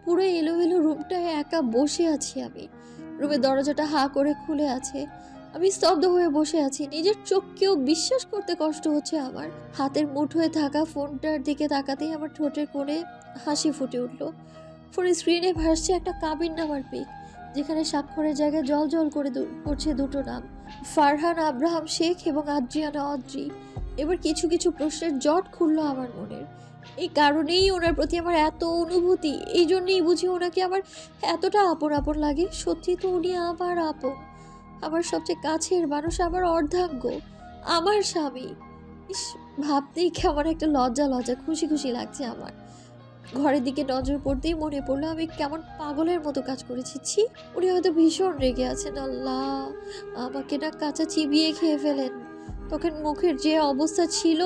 পুরো এলোমেলো রুমটায় একা বসে আছি আমি। রুমের দরজাটা হা করে খুলে আছে। আমি স্তব্ধ হয়ে বসে আছি। নিজের চোখকেও বিশ্বাস করতে কষ্ট হচ্ছে আমার। হাতের মুঠোয় থাকা ফোনটার দিকে তাকাতেই আমার ঠোঁটের কোণে হাসি ফুটে উঠল। ফোনের স্ক্রিনে ভাসছে একটা কাবিননামার পিক, যেখানে স্বাক্ষরের জায়গায় জল জল করে পড়ছে দুটো নাম, ফারহান আব্রাহাম শেখ এবং আদ্রিয়ানা অদ্রি। এবার কিছু কিছু প্রশ্নের জট খুললো আমার মনের। এই কারণেই ওনার প্রতি আমার এত অনুভূতি, এই জন্যই বুঝি ওনাকে আমার এতটা আপন আপন লাগে। সত্যি তো উনি আমার আপন, আমার সবচেয়ে কাছের মানুষ, আমার অর্ধাঙ্গ, আমার স্বামী। ইস, ভাবতেই কেমন একটা লজ্জা লজ্জা খুশি খুশি লাগছে আমার। ঘরের দিকে নজর পড়তেই মনে পড়লো আমি কেমন পাগলের মতো কাজ করেছি। ছি, উনি হয়তো ভীষণ রেগে আছেন। আল্লাহ, আমাকে না কাঁচা চিবিয়ে খেয়ে ফেলেন। তখন মুখের যে অবস্থা ছিল,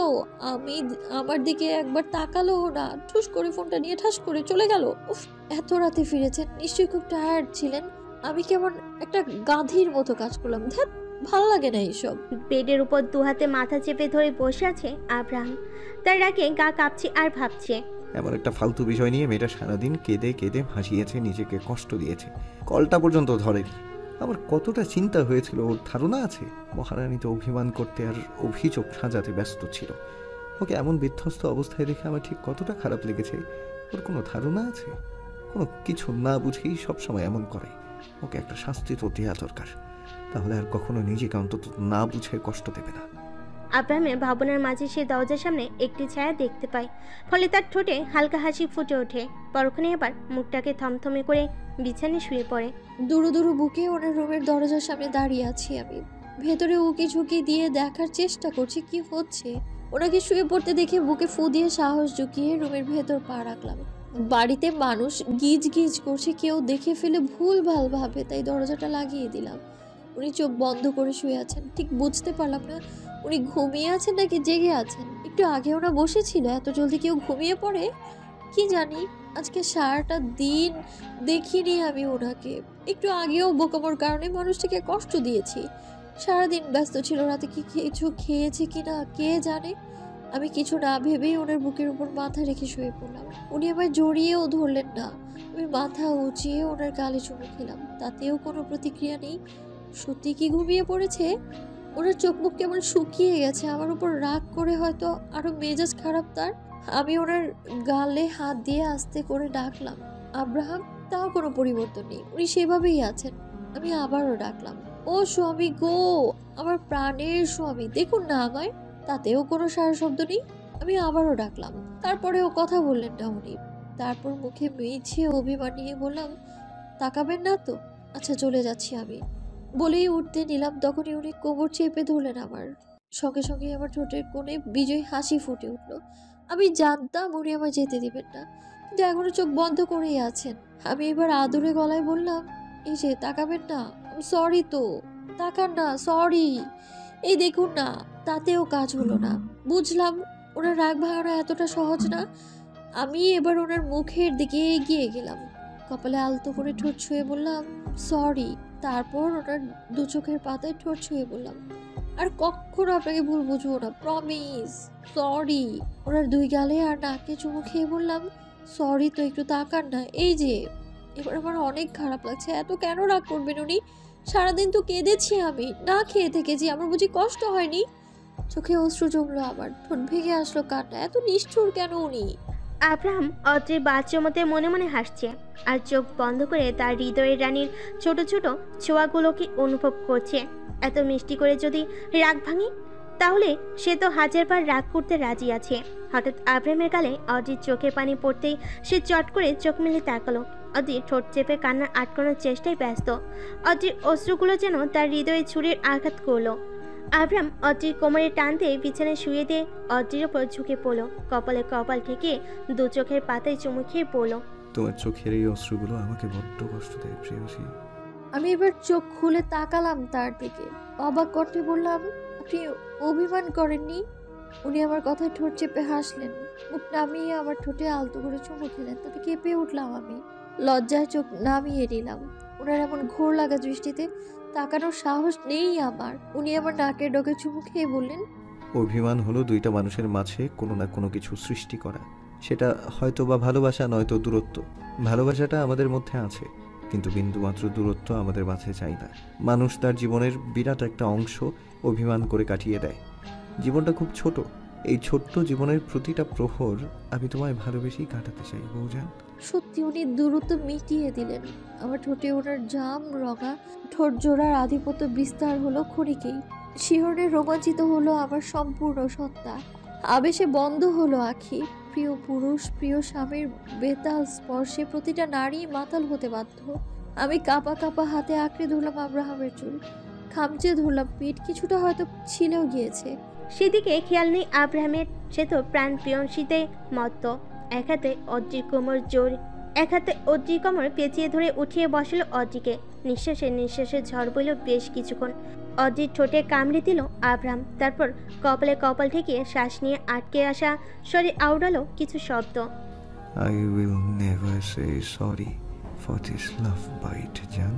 আমি আমার দিকে একবার তাকালোও না, ঠুস করে ফোনটা নিয়ে ঠাস করে চলে গেল। উফ, এত রাতে ফিরেছেন, নিশ্চয়ই খুব টায়ার্ড ছিলেন। আমি কেমন একটা গাধীর মতো কাজ করলাম। ধ্যাত, ভাল লাগে না এইসব। বেডের উপর দু হাতে মাথা চেপে ধরে বসে আছে আব্রাহাম। তার রাগে গা কাঁপছে আর ভাবছে, এমন একটা ফালতু বিষয় নিয়ে মেয়েটা সারাদিন কেঁদে কেঁদে ভাসিয়েছে, নিজেকে কষ্ট দিয়েছে, কলটা পর্যন্ত ধরেনি। আমার কতটা চিন্তা হয়েছিল ওর ধারণা আছে? মহারানীতে অভিমান করতে আর অভিযোগ সাজাতে ব্যস্ত ছিল। ওকে এমন বিধ্বস্ত অবস্থায় দেখে আমার ঠিক কতটা খারাপ লেগেছে। ওর কোনো ধারণা আছে? কোনো কিছু না বুঝেই সবসময় এমন করে। ওকে একটা শাস্তি তো দেওয়া দরকার, তাহলে আর কখনো নিজেকে অন্তত না বুঝে কষ্ট দেবে না। আব্রাহামের ভাবনার মাঝে সে দরজার সামনে একটি ছায়া দেখতে পায়। ফলে তার ঠোঁটে হালকা হাসি ফুটে ওঠে। পরক্ষণে আবার মুখটাকে থমথমে করে বিছানায় শুয়ে পড়ে। দুরু দুরু বুকে ওনার রুমের দরজার সামনে দাঁড়িয়ে আছি আমি। ভেতরে উকি ঝুঁকি দিয়ে দেখার চেষ্টা করছি কি হচ্ছে। ওনাকে শুয়ে পড়তে দেখে বুকে ফু দিয়ে সাহস জুগিয়ে রুমের ভেতর পা রাখলাম। বাড়িতে মানুষ গিজ গিজ করছে, কেউ দেখে ফেলে ভুল ভাল ভাবে, তাই দরজাটা লাগিয়ে দিলাম। উনি চোখ বন্ধ করে শুয়ে আছেন, ঠিক বুঝতে পারলাম না উনি ঘুমিয়ে আছেন নাকি জেগে আছেন। একটু আগে ওনা বসেছিল, এত জলদি কেউ ঘুমিয়ে পড়ে কি জানি। আজকে সারাটা দিন দেখিনি আমি ওনাকে। একটু আগেও বোকামোর কারণে মানুষটাকে কষ্ট দিয়েছি। সারাদিন ব্যস্ত ছিল, রাতে কি কিছু খেয়েছে কিনা কে জানে। আমি কিছু না ভেবেই ওনার বুকের উপর মাথা রেখে শুয়ে পড়লাম। উনি আমায় জড়িয়েও ধরলেন না। আমি মাথা উঁচিয়ে ওনার গালে চুমু খেলাম, তাতেও কোনো প্রতিক্রিয়া নেই। সত্যি কি ঘুমিয়ে পড়েছে? ওনার চোখ মুখ কেমন শুকিয়ে গেছে, আমার উপর রাগ করে হয়তো আরো মেজাজ খারাপ তার। আমি ওনার গালে হাত দিয়ে আস্তে করে ডাকলাম, আব্রাহাম। তাও কোনো পরিবর্তন নেই, উনি সেভাবেই আছেন। আমি আবারও ডাকলাম, ও স্বামী গো, আমার প্রাণের স্বামী, দেখুন না আমায়। তাতেও কোনো সারা শব্দ নেই। আমি আবারও ডাকলাম, তারপরেও কথা বললেন না উনি। তারপর মুখে মেঝে অভিমান নিয়ে বললাম, তাকাবেন না তো? আচ্ছা, চলে যাচ্ছি আমি। বলেই উঠতে নিলাম, তখনই উনি কোমর চেপে ধরলেন আমার। সঙ্গে সঙ্গে আমার ঠোঁটের কোণে বিজয়ী হাসি ফুটে উঠল। আমি জানতাম উনি আমায় যেতে দিবেন না, কিন্তু এখনো চোখ বন্ধ করেই আছেন। আমি এবার আদুরে গলায় বললাম, এই যে তাকাবেন না? সরি তো, তাকান না, সরি। এই দেখুন না। তাতেও কাজ হলো না। বুঝলাম ওনার রাগ ভাঙানো এতটা সহজ না। আমি এবার ওনার মুখের দিকে এগিয়ে গেলাম, কপালে আলতো করে ঠোঁট ছুঁয়ে বললাম, সরি। তারপর ওনার দু চোখের পাতায় ঠোঁট ছুঁয়ে বললাম, আর কখনো আপনাকে ভুল বুঝবো না, প্রমিস, সরি। ওনার দুই গালে আর নাকে চুমু খেয়ে বললাম, সরি তো, একটু তাকান না। এই যে, এবার আমার অনেক খারাপ লাগছে। এত কেন রাগ করবেন উনি? সারাদিন তো কেঁদেছি আমি, না খেয়ে থেকেছি, আমার বুঝি কষ্ট হয়নি? চোখে অশ্রু জমলো আমার, ঠোঁট ভেঙে আসলো কান্না। এত নিষ্ঠুর কেন উনি? আব্রাহাম অদ্রির বাচ্চামতে মনে মনে হাসছে আর চোখ বন্ধ করে তার হৃদয়ের রানীর ছোট ছোট ছোঁয়াগুলোকে অনুভব করছে। এত মিষ্টি করে যদি রাগ ভাঙে, তাহলে সে তো হাজারবার রাগ করতে রাজি আছে। হঠাৎ আব্রাহামের গালে অদ্রির চোখে পানি পড়তেই সে চট করে চোখ মেলে তাকালো। অদ্রির ঠোঁট চেপে কান্না আটকানোর চেষ্টায় ব্যস্ত। অদ্রির অশ্রুগুলো যেন তার হৃদয়ে ছুরির আঘাত করলো। আব্রাহাম অদ্রির কোমরে টান দিয়ে বিছানায় শুয়ে দিয়ে অদ্রির ওপর ঝুঁকে পড়ল। কপালে কপাল ঠেকে দু চোখের পাতায় চুমু খেয়ে পড়ল, তোমার চোখের এই অশ্রুগুলো আমাকে বড্ড কষ্ট দেয় প্রেয়সী। আমি এবার চোখ খুলে তাকালাম তার দিকে, অবাক কণ্ঠে বললাম, আপনি অভিমান করেননি? উনি আমার কথায় ঠোঁট চেপে হাসলেন, মুখ নামিয়ে আমার ঠোঁটে আলতো করে চুমু খেলেন। তাতে কেঁপে উঠলাম আমি, লজ্জায় চোখ নামিয়ে নিলাম। ওনার এমন ঘোর লাগা দৃষ্টিতে তাকানোর সাহস নেই আমার। উনি আমার নাকের ডগে চুমু খেয়ে বললেন, অভিমান হলো দুইটা মানুষের মাঝে কোনো না কোনো কিছু সৃষ্টি করা। সেটা হয়তো বা ভালোবাসা, নয়তো দূরত্ব। ভালোবাসাটা আমাদের মধ্যে আছে, কিন্তু বিন্দুমাত্র দূরত্ব আমাদের মাঝে চাই না। মানুষ তার জীবনের বিরাট একটা অংশ অভিমান করে কাটিয়ে দেয়। জীবনটা খুব ছোট, এই ছোট্ট জীবনের প্রতিটা প্রহর আমি তোমায় ভালোবেসেই কাটাতে চাই বৌজান। সত্যি উনি দূরত্ব মিটিয়ে দিলেন। আমার ঠোঁটে ওনার জাম রঙা ঠোঁট জোড়ার আধিপত্য বিস্তার হলো ক্ষণিকেই। শিহরণে রোমাঞ্চিত হলো আমার সম্পূর্ণ সত্তা। আবেশে বন্ধ হলো আখি। প্রিয় পুরুষ, প্রিয় স্বামীর বেতাল স্পর্শে প্রতিটা নারী মাতাল হতে বাধ্য। আমি কাঁপা কাঁপা হাতে আঁকড়ে ধরলাম আব্রাহামের চুল, খামচে ধরলাম পিঠ, কিছুটা হয়তো ছিলেও গিয়েছে। সেদিকে খেয়াল নেই আব্রাহামের। সে তো প্রাণ প্রিয়সীতে মত্ত। এক হাতে অদ্রির কোমর পেঁচিয়ে ধরে উঠিয়ে বসালো অদ্রিকে। নিঃশ্বাসে ঝড় বইল বেশ কিছুক্ষণ। অদ্রির ঠোঁটে কামড়ে দিল আব্রাহাম, তারপর কপালে কপাল ঠেকিয়ে শ্বাস নিয়ে আটকে আসা শরীর আওড়ালো কিছু শব্দ। I will never say sorry for this love bite, জান।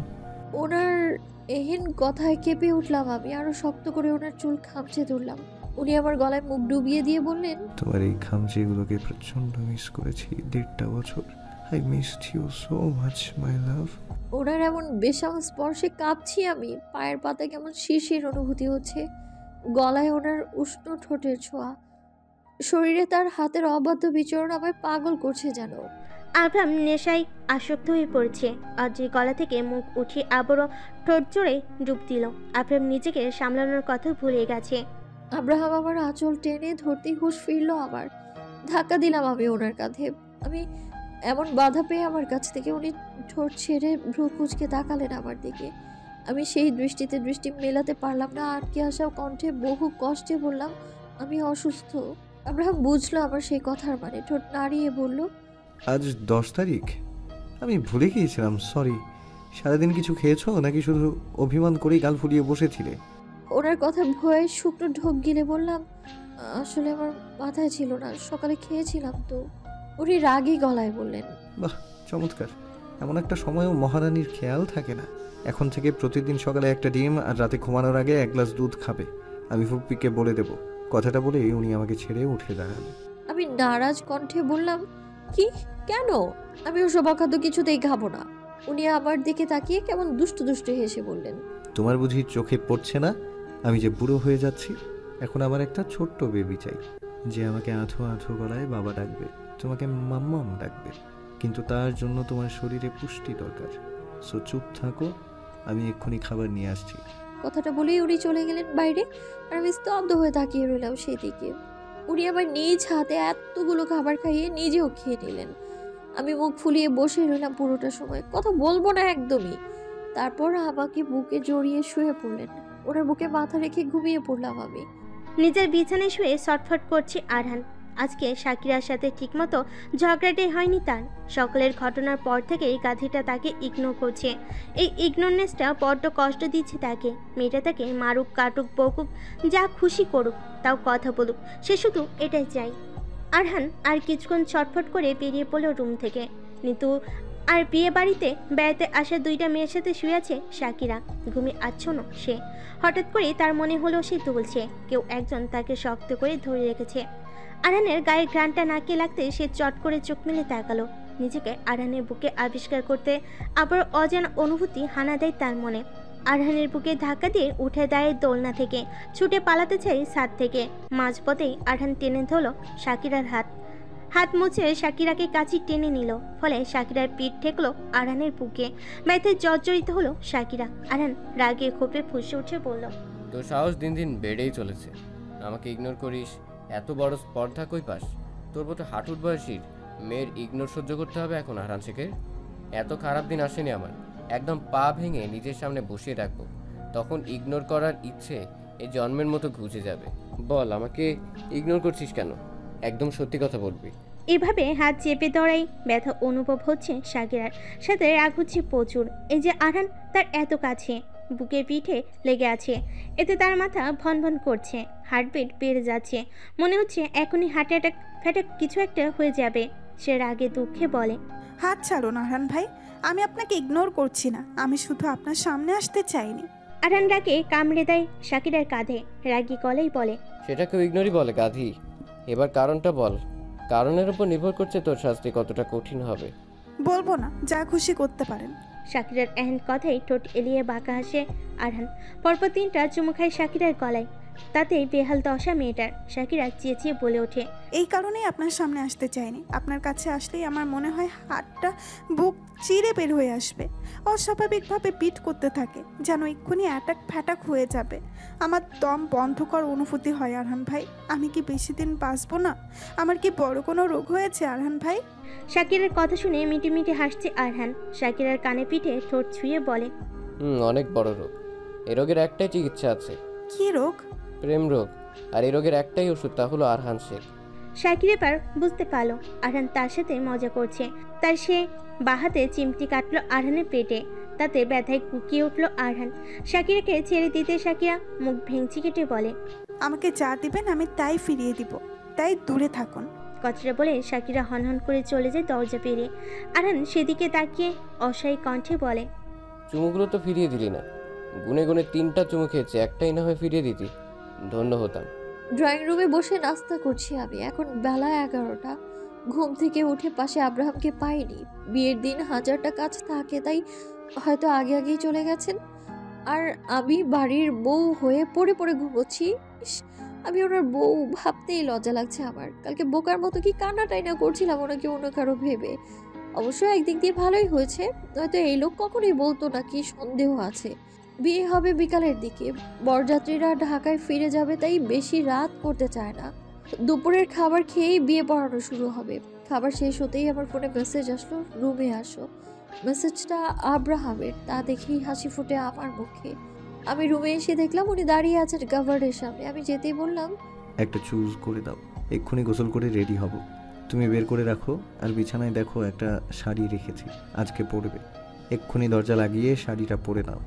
ওনার এহেন কথায় কেঁপে উঠলাম আমি। আরো শক্ত করে ওনার চুল খামচে ধরলাম। উনি আমার গলায় মুখ ডুবিয়ে দিয়ে বললেন, তোমার এই খামচিগুলোকে প্রচন্ড মিস করেছি 1.5 বছর। I missed you so much, my love. ওনার এমন বেসাম স্পর্শে কাঁপছি আমি। পায়ের পাতা কেমন শিরশির অনুভূতি হচ্ছে। গলায় ওনার উষ্ণ ঠোঁটের ছোঁয়া, শরীরে তার হাতের অবাধ্য বিচরণ আমায় পাগল করছে যেন। আব্রাহাম নেশায় আসক্ত হয়ে পড়ছে। অদ্রির গলা থেকে মুখ উঠিয়ে আবারও ঠোঁট জোড়ে ডুব দিল। আব্রাহাম নিজেকে সামলানোর কথা ভুলে গেছে। আব্রাহাম আমার আঁচল টেনে ধরতেই হুঁশ ফিরল আবার। ধাক্কা দিলাম আমি ওনার কাঁধে। আমি এমন বাধা পেয়ে আমার কাছ থেকে উনি ঠোঁট ছেড়ে ভ্রু কুঁচকে তাকালেন আমার দিকে। আমি সেই দৃষ্টিতে দৃষ্টি মেলাতে পারলাম না। আটকে আসা কণ্ঠে বহু কষ্টে বললাম, আমি অসুস্থ। আব্রাহাম বুঝলো আমার সেই কথার মানে, ঠোঁট নাড়িয়ে বলল, আজ 10 তারিখ? আমি ভুলে গিয়েছিলাম, সরি। সারাদিন কিছু খেয়েছো নাকি শুধু অভিমান করেই গাল ফুলিয়ে বসেছিলে? ওনার কথা ভয়ে শুকনো ঢোক গিলে বললাম, আসলে আমার মাথায় ছিল না, সকালে খেয়েছিলাম তো। উনি রাগী গলায় বললেন, বাহ, চমৎকার। এমন একটা সময়ও মহারানীর খেয়াল থাকে না। এখন থেকে প্রতিদিন সকালে একটা ডিম আর রাতে ঘুমানোর আগে 1 গ্লাস দুধ খাবে। আমি ফুপ্পিকে বলে দেব। কথাটা বলেই উনি আমাকে ছেড়ে উঠে দাঁড়ালেন। আমি নারাজ কণ্ঠে বললাম, কি, কেন? আমি ওসব অখাদ্য কিছুতেই খাবো না। উনি আমার দিকে তাকিয়ে কেমন দুষ্টু দুষ্টু হেসে বললেন, তোমার বুঝি চোখে পড়ছে না আমি যে বুড়ো হয়ে যাচ্ছি? এখন আমার একটা ছোট্ট বেবি চাই, যে আমাকে আঁঠো আঁঠো গলায় বাবা ডাকবে, তোমাকে মাম্মাম ডাকবে। কিন্তু তার জন্য তোমার শরীরে পুষ্টি দরকার। সো চুপ থাকো, আমি এক্ষুনি খাবার নিয়ে আসছি। কথাটা বলেই উনি চলে গেলেন বাইরে। আর আমি স্তব্ধ হয়ে তাকিয়ে রইলাম সেই দিকে। উনি আমার নিজ হাতে এতগুলো খাবার খাইয়ে নিজেও খেয়ে নিলেন। আমি মুখ ফুলিয়ে বসে রইলাম পুরোটা সময়, কথা বলবো না একদমই। তারপর আমাকে বুকে জড়িয়ে শুয়ে পড়লেন। ওনার বুকে মাথা রেখে ঘুমিয়ে পড়লাম আমি। নিজের বিছানায় শুয়ে ছটফট করছে আরহান। আজকে শাকিরার সাথে ঠিকমতো ঝগড়াটাই হয়নি তার। সকালের ঘটনার পর থেকেই গাধিটা তাকে ইগনোর করছে। এই ইগনোরনেসটা বড্ড কষ্ট দিচ্ছে তাকে। মেয়েটা তাকে মারুক, কাটুক, বকুক, যা খুশি করুক, তাও কথা বলুক, সে শুধু এটাই চাই। আরহান আর কিছুক্ষণ ছটফট করে বেরিয়ে পড়ল রুম থেকে। কিন্তু আর বিয়ে বাড়িতে বেড়াতে আসা 2টা মেয়ের সাথে শুয়ে আছে শাকিরা। ঘুমে আচ্ছন্ন সে। হঠাৎ করে তার মনে হলো সে দুলছে। কেউ একজন তাকে শক্ত করে ধরে রেখেছে। আরহানের গায়ের ঘ্রাণটা নাকে লাগতে সে চট করে চোখ মেলে তাকালো। নিজেকে আরহানের বুকে আবিষ্কার করতে আবার অজানা অনুভূতি হানা দেয় তার মনে। আরহানের বুকে ধাক্কা দিয়ে উঠে দাঁড়ায় দোলনা থেকে, ছুটে পালাতে চাই ছাদ থেকে। মাঝপথেই আরহান টেনে ধরল শাকিরার হাত মুছে শাকিরাকে কাছে টেনে নিল। ফলে শাকিরার পিঠ ঠেকলো আরহানের বুকে। ব্যথায় জর্জরিত হলো শাকিরা। আরহান রাগে ক্ষোভে ফুঁসে উঠে বলল, তোর সাহস দিন দিন বেড়েই চলেছে। আমাকে ইগনোর করিস, এত বড় স্পর্ধা কই পাস? তোর মতো হাঁটুর বয়সীর মেয়ের ইগনোর সহ্য করতে হবে এখন আরহান শেখের? এত খারাপ দিন আসেনি আমার। একদম পা ভেঙে নিজের সামনে বসিয়ে রাখবো, তখন ইগনোর করার ইচ্ছে এই জন্মের মতো ঘুচে যাবে। বল, আমাকে ইগনোর করছিস কেন? একদম সত্যি কথা বলবি। এভাবে হাত চেপে ধরাই ব্যথা অনুভব হচ্ছে শাকিরার, সাথে রাগ হচ্ছে প্রচুর। এই যে আরহান তার এত কাছে, বুকে পিঠে লেগে আছে, এতে তার মাথা ভনভন করছে, হার্টবিট বেড়ে যাচ্ছে। মনে হচ্ছে এখনই হার্ট অ্যাটাক ফ্যাটাক কিছু একটা হয়ে যাবে। সে রাগে দুঃখে বলে, হাত ছাড়ুন আরহান ভাই, আমি আপনাকে ইগনোর করছি না, আমি শুধু আপনার সামনে আসতে চাইনি। আরহান রাগে কামড়ে দেয় শাকিরার কাঁধে, রাগী গলেই বলে, সেটাকেও ইগনোরই বলে গাধি? এবার কারণটা বল। কারণের উপর নির্ভর করছে তোর শাস্তি কতটা কঠিন হবে। বলবো না, যা খুশি করতে পারেন। শাকিরার এহেন কথাই ঠোঁট এলিয়ে বাঁকা হাসে আরহান। পরপর 3টা চুমু খায় শাকিরার গলায়। তাতেই বেহাল দশা মেয়েটার। শাকিরা চেঁচিয়ে বলে ওঠে, এই কারণেই আপনার সামনে আসতে চাইনি। আপনার কাছে আসলেই আমার মনে হয় হাতটা বুক চিরে বের হয়ে আসবে। অস্বাভাবিকভাবে পিট করতে থাকে, যেন এক্ষুনি অ্যাটাক ফ্যাটাক হয়ে যাবে। আমার দম বন্ধ কর অনুভূতি হয় আরহান ভাই। আমি কি বেশি দিন বাঁচবো না? আমার কি বড় কোনো রোগ হয়েছে আরহান ভাই? শাকিরার কথা শুনে মিটি মিটি হাসছে আরহান। শাকিরার কানে পিঠে ঠোঁট ছুঁয়ে বলে, অনেক বড় রোগ। এই রোগের একটাই চিকিৎসা আছে, কি রোগ? প্রেম রোগ। আর এই রোগের একটাই ওষুধ, তা হলো আরহান শেখ। শাকির এবার বুঝতে পারলো আরহান তার সাথে মজা করছে। তার সে বাহাতে চিমটি কাটলো আরহানের পেটে। তাতে ব্যথায় কুকিয়ে উঠল আরহান। শাকিরাকে ছেড়ে দিতে শাকিরা মুখ ভেঙচি কেটে বলে, আমাকে যা দিবেন আমি তাই ফিরিয়ে দিব, তাই দূরে থাকুন। কথাটা বলে শাকিরা হনহন করে চলে যায় দরজা পেরিয়ে। আরহান সেদিকে তাকিয়ে অসহায় কণ্ঠে বলে, চুমুগুলো তো ফিরিয়ে দিলি না। গুনে গুনে 3টা চুমু খেয়েছে, একটাই না হয় ফিরিয়ে দিতি, ধন্য হতাম। ড্রয়িং রুমে বসে নাস্তা করছি আমি। এখন বেলা 11টা। ঘুম থেকে উঠে পাশে আব্রাহামকে পাইনি। বিয়ের দিন হাজারটা কাজ থাকে, তাই হয়তো আগে আগেই চলে গেছেন। আর আমি বাড়ির বউ হয়ে পড়ে পড়ে ঘুমোচ্ছি। ইস, আমি ওনার বউ ভাবতেই লজ্জা লাগছে আমার। কালকে বোকার মতো কি কান্না টাইনা করছিলাম ওনাকে অন্য কারো ভেবে। অবশ্য একদিক দিয়ে ভালোই হয়েছে, নয়তো এই লোক কখনোই বলতো না, কি সন্দেহ আছে। বিয়ে হবে বিকালের দিকে, বরযাত্রীরা ঢাকায় ফিরে যাবে, তাই বেশি রাত করতে চায় না। দুপুরের খাবার খেয়েই বিয়ে পড়ানো শুরু হবে। খাবার শেষ হতেই আমার ফোনে মেসেজ আসলো, রুমে আসো। মেসেজটা আব্রাহামের, তা দেখেই হাসি ফুটে আমার মুখে। আমি রুমে এসে দেখলাম উনি দাঁড়িয়ে আছেন কাভার্ডের সামনে। আমি যেতেই বললাম, একটা চুজ করে দাও, এক্ষুনি গোসল করে রেডি হব। তুমি বের করে রাখো, আর বিছানায় দেখো একটা শাড়ি রেখেছি, আজকে পরবে। এক্ষুনি দরজা লাগিয়ে শাড়িটা পরে নাও,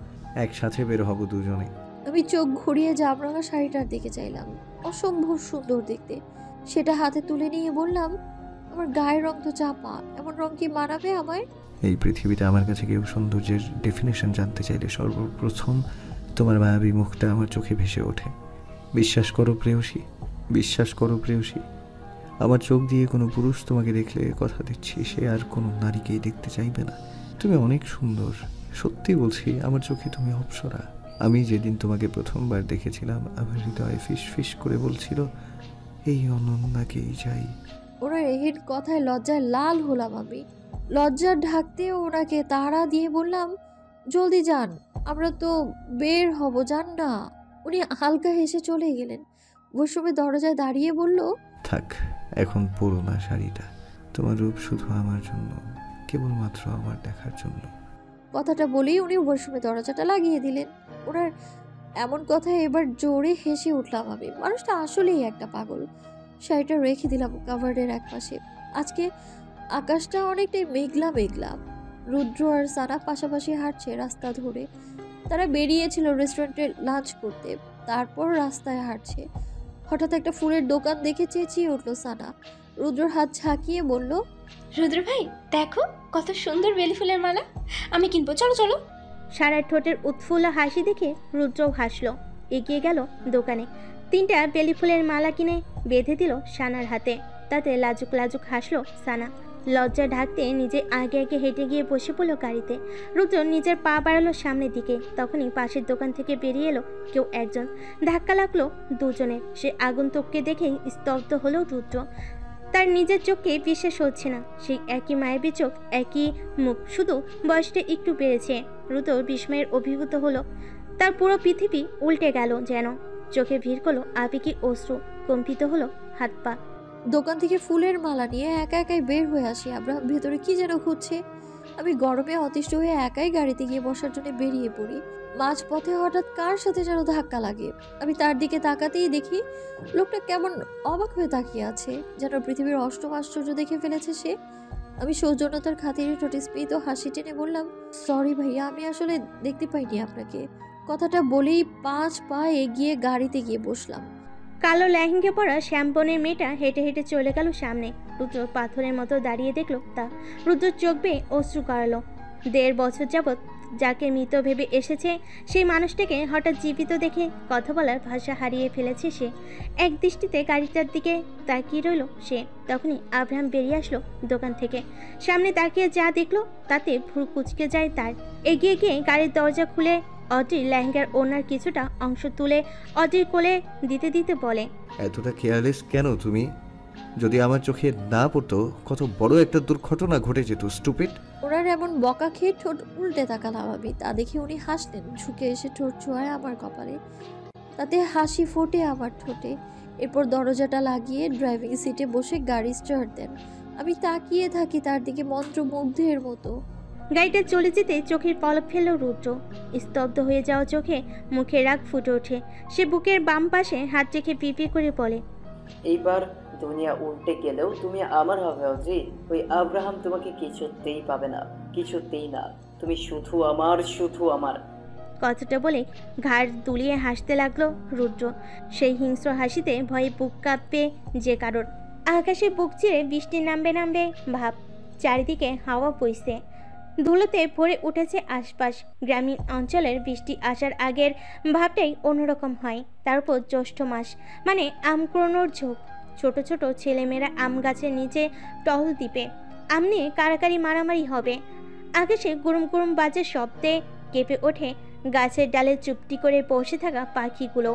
একসাথে বের হব দুজনে। আমি চোখ ঘুরিয়ে জামরঙা শাড়িটার দিকে চাইলাম, অসম্ভব সুন্দর দেখতে। সেটা হাতে তুলে নিয়ে বললাম, আমার গায়ের রং তো চাপা, এমন রং কি মানাবে আমায়? এই পৃথিবীতে আমার কাছে কেউ সৌন্দর্যের ডেফিনেশন জানতে চাইলে সর্বপ্রথম তোমার মায়াবী মুখটা আমার চোখে ভেসে ওঠে। বিশ্বাস করো প্রেয়সী, বিশ্বাস করো প্রেয়সী, আমার চোখ দিয়ে কোনো পুরুষ তোমাকে দেখলে কথা দিচ্ছি সে আর কোনো নারীকেই দেখতে চাইবে না। তুমি অনেক সুন্দর, সত্যি বলছি, আমার চোখে তুমি অপ্সরা। আমি যেদিন তোমাকে প্রথমবার দেখেছিলাম আমার হৃদয়ে ফিস ফিস করে বলছিল এই অনন্যাকেই চাই। ওনার এহেন কথায় লজ্জায় লাল হলাম আমি। লজ্জা ঢাকতে ওনাকে তাড়া দিয়ে বললাম, জলদি যান, আমরা তো বের হব, যান না। উনি হালকা হেসে চলে গেলেন। ওয়াশরুমে দরজায় দাঁড়িয়ে বলল, থাক, এখন পরো না শাড়িটা, তোমার রূপ শুধু আমার জন্য, কেবলমাত্র আমার দেখার জন্য। কথাটা বলেই উনি ওয়াশরুমে দরজাটা লাগিয়ে দিলেন। ওনার এমন কথায় এবার জোরে হেসে উঠলাম আমি। মানুষটা আসলেই একটা পাগল। শাড়িটা রেখে দিলাম কাভার্ডের এক পাশে। আজকে আকাশটা অনেকটাই মেঘলা মেঘলা। রুদ্র আর সানা পাশাপাশি হাঁটছে রাস্তা ধরে। তারা বেরিয়েছিল রেস্টুরেন্টে লাঞ্চ করতে, তারপর রাস্তায় হাঁটছে। হঠাৎ একটা ফুলের দোকান দেখে চেঁচিয়ে উঠল সানা। রুদ্রর হাত ঝাঁকিয়ে বলল, রুদ্র ভাই দেখো কত সুন্দর বেলি ফুলের মালা, আমি কিনবো, চলো চলো। সারার ঠোঁটের উৎফুল্ল হাসি দেখে রুদ্রও হাসলো। এগিয়ে গেল দোকানে। 3টা বেলি ফুলের মালা কিনে বেঁধে দিল সানার হাতে। তাতে লাজুক লাজুক হাসলো সানা। লজ্জা ঢাকতে নিজে আগে আগে হেঁটে গিয়ে বসে পড়লো গাড়িতে। রুদ্র নিজের পা বাড়ালো সামনের দিকে। তখনই পাশের দোকান থেকে বেরিয়ে এলো কেউ একজন। ধাক্কা লাগলো দুজনের। সে আগন্তুককে দেখেই স্তব্ধ হলো রুদ্র। তার নিজের চোখকে বিশ্বাস হচ্ছে না। সেই একই মায়াবী চোখ, একই মুখ, শুধু বয়সটা একটু বেড়েছে। রুদ্র বিস্ময়ের অভিভূত হলো। তার পুরো পৃথিবী উল্টে গেল যেন। চোখে ভিড় করলো আবেগী অশ্রু, কম্পিত হলো হাত পা। দোকান থেকে ফুলের মালা নিয়ে একা একাই বের হয়ে আসি। আব্রাহাম ভেতরে কি যেন খুঁজছে। আমি গরমে অতিষ্ঠ হয়ে একাই গাড়িতে গিয়ে বসার জন্য বেরিয়ে পড়ি। মাঝপথে হঠাৎ কার সাথে যেন ধাক্কা লাগে। আমি তার দিকে তাকাতেই দেখি লোকটা কেমন অবাক হয়ে তাকিয়ে আছে, যেন পৃথিবীর অষ্টম আশ্চর্য দেখে ফেলেছে সে। আমি সৌজন্যতার খাতিরে ঠোঁটে স্মিত হাসি টেনে বললাম, সরি ভাইয়া, আমি আসলে দেখতে পাইনি আপনাকে। কথাটা বলেই 5 পা এগিয়ে গাড়িতে গিয়ে বসলাম। কালো লেহেঙ্গা পরা শ্যামবনের মেয়েটা হেঁটে হেঁটে চলে গেল সামনে। রুদ্র পাথরের মতো দাঁড়িয়ে দেখলো তা। রুদ্র চোখ বেয়ে অশ্রু গড়ালো। 1.5 বছর যাবৎ যাকে মৃত ভেবে এসেছে সেই মানুষটাকে হঠাৎ জীবিত দেখে কথা বলার ভাষা হারিয়ে ফেলেছে সে। এক দৃষ্টিতে গাড়িটার দিকে তাকিয়ে রইল সে। তখনই আব্রাহাম বেরিয়ে আসলো দোকান থেকে। সামনে তাকিয়ে যা দেখলো তাতে ভ্রু কুঁচকে যায় তার। এগিয়ে গিয়ে গাড়ির দরজা খুলে অড্রির লেহেঙ্গার ওনার কিছুটা অংশ তুলে অড্রির কোলে দিতে দিতে বলে, এতটা কেয়ারলেস কেন তুমি? যদি আমার চোখে না পড়তো কত বড় একটা দুর্ঘটনা ঘটে যেত, স্টুপিড। ওনার এমন বকা খেয়ে ঠোঁট উল্টে তাকালাম আমি। তা দেখে উনি হাসলেন, ঝুঁকে এসে ঠোঁট ছোঁয়ায় আমার কপালে, তাতে হাসি ফোটে আমার ঠোঁটে। এরপর দরজাটা লাগিয়ে ড্রাইভিং সিটে বসে গাড়ি স্টার্ট দেন। আমি তাকিয়ে থাকি তার দিকে মন্ত্রমুগ্ধের মতো। গাড়িটা চলে যেতে চোখের পলক ফেলল রুদ্র। স্তব্ধ হয়ে যাওয়া চোখে মুখে রাগ ফুটে ওঠে। সে বুকের বাম পাশে হাত রেখে পিপি করে বলে, এইবার দুনিয়া উল্টে গেলেও তুমি আমার হবে অজি। ওই আব্রাহাম তোমাকে কিছুতেই পাবে না, কিছুতেই না। তুমি শুধু আমার, শুধু আমার। কথাটা বলে ঘাড় দুলিয়ে হাসতে লাগলো রুদ্র। সেই হিংস্র হাসিতে ভয়ে বুক কাঁপবে যে কারোর। আকাশে বুক চিরে বৃষ্টি নামবে নামবে ভাব। চারিদিকে হাওয়া বইছে, ধুলোতে ভরে উঠেছে আশপাশ। গ্রামীণ অঞ্চলের বৃষ্টি আসার আগের ভাবটাই অন্যরকম হয়। তারপর জ্যৈষ্ঠ মাস মানে আম কুড়োনোর ঝোঁক। ছোট ছোট ছেলেমেয়েরা আম গাছের নিচে টহল দিবে, আম নিয়ে কারাকারি মারামারি হবে। আকাশে গুরুম গুরুম বাজে শব্দে কেঁপে ওঠে গাছের ডালে চুপটি করে বসে থাকা পাখিগুলো।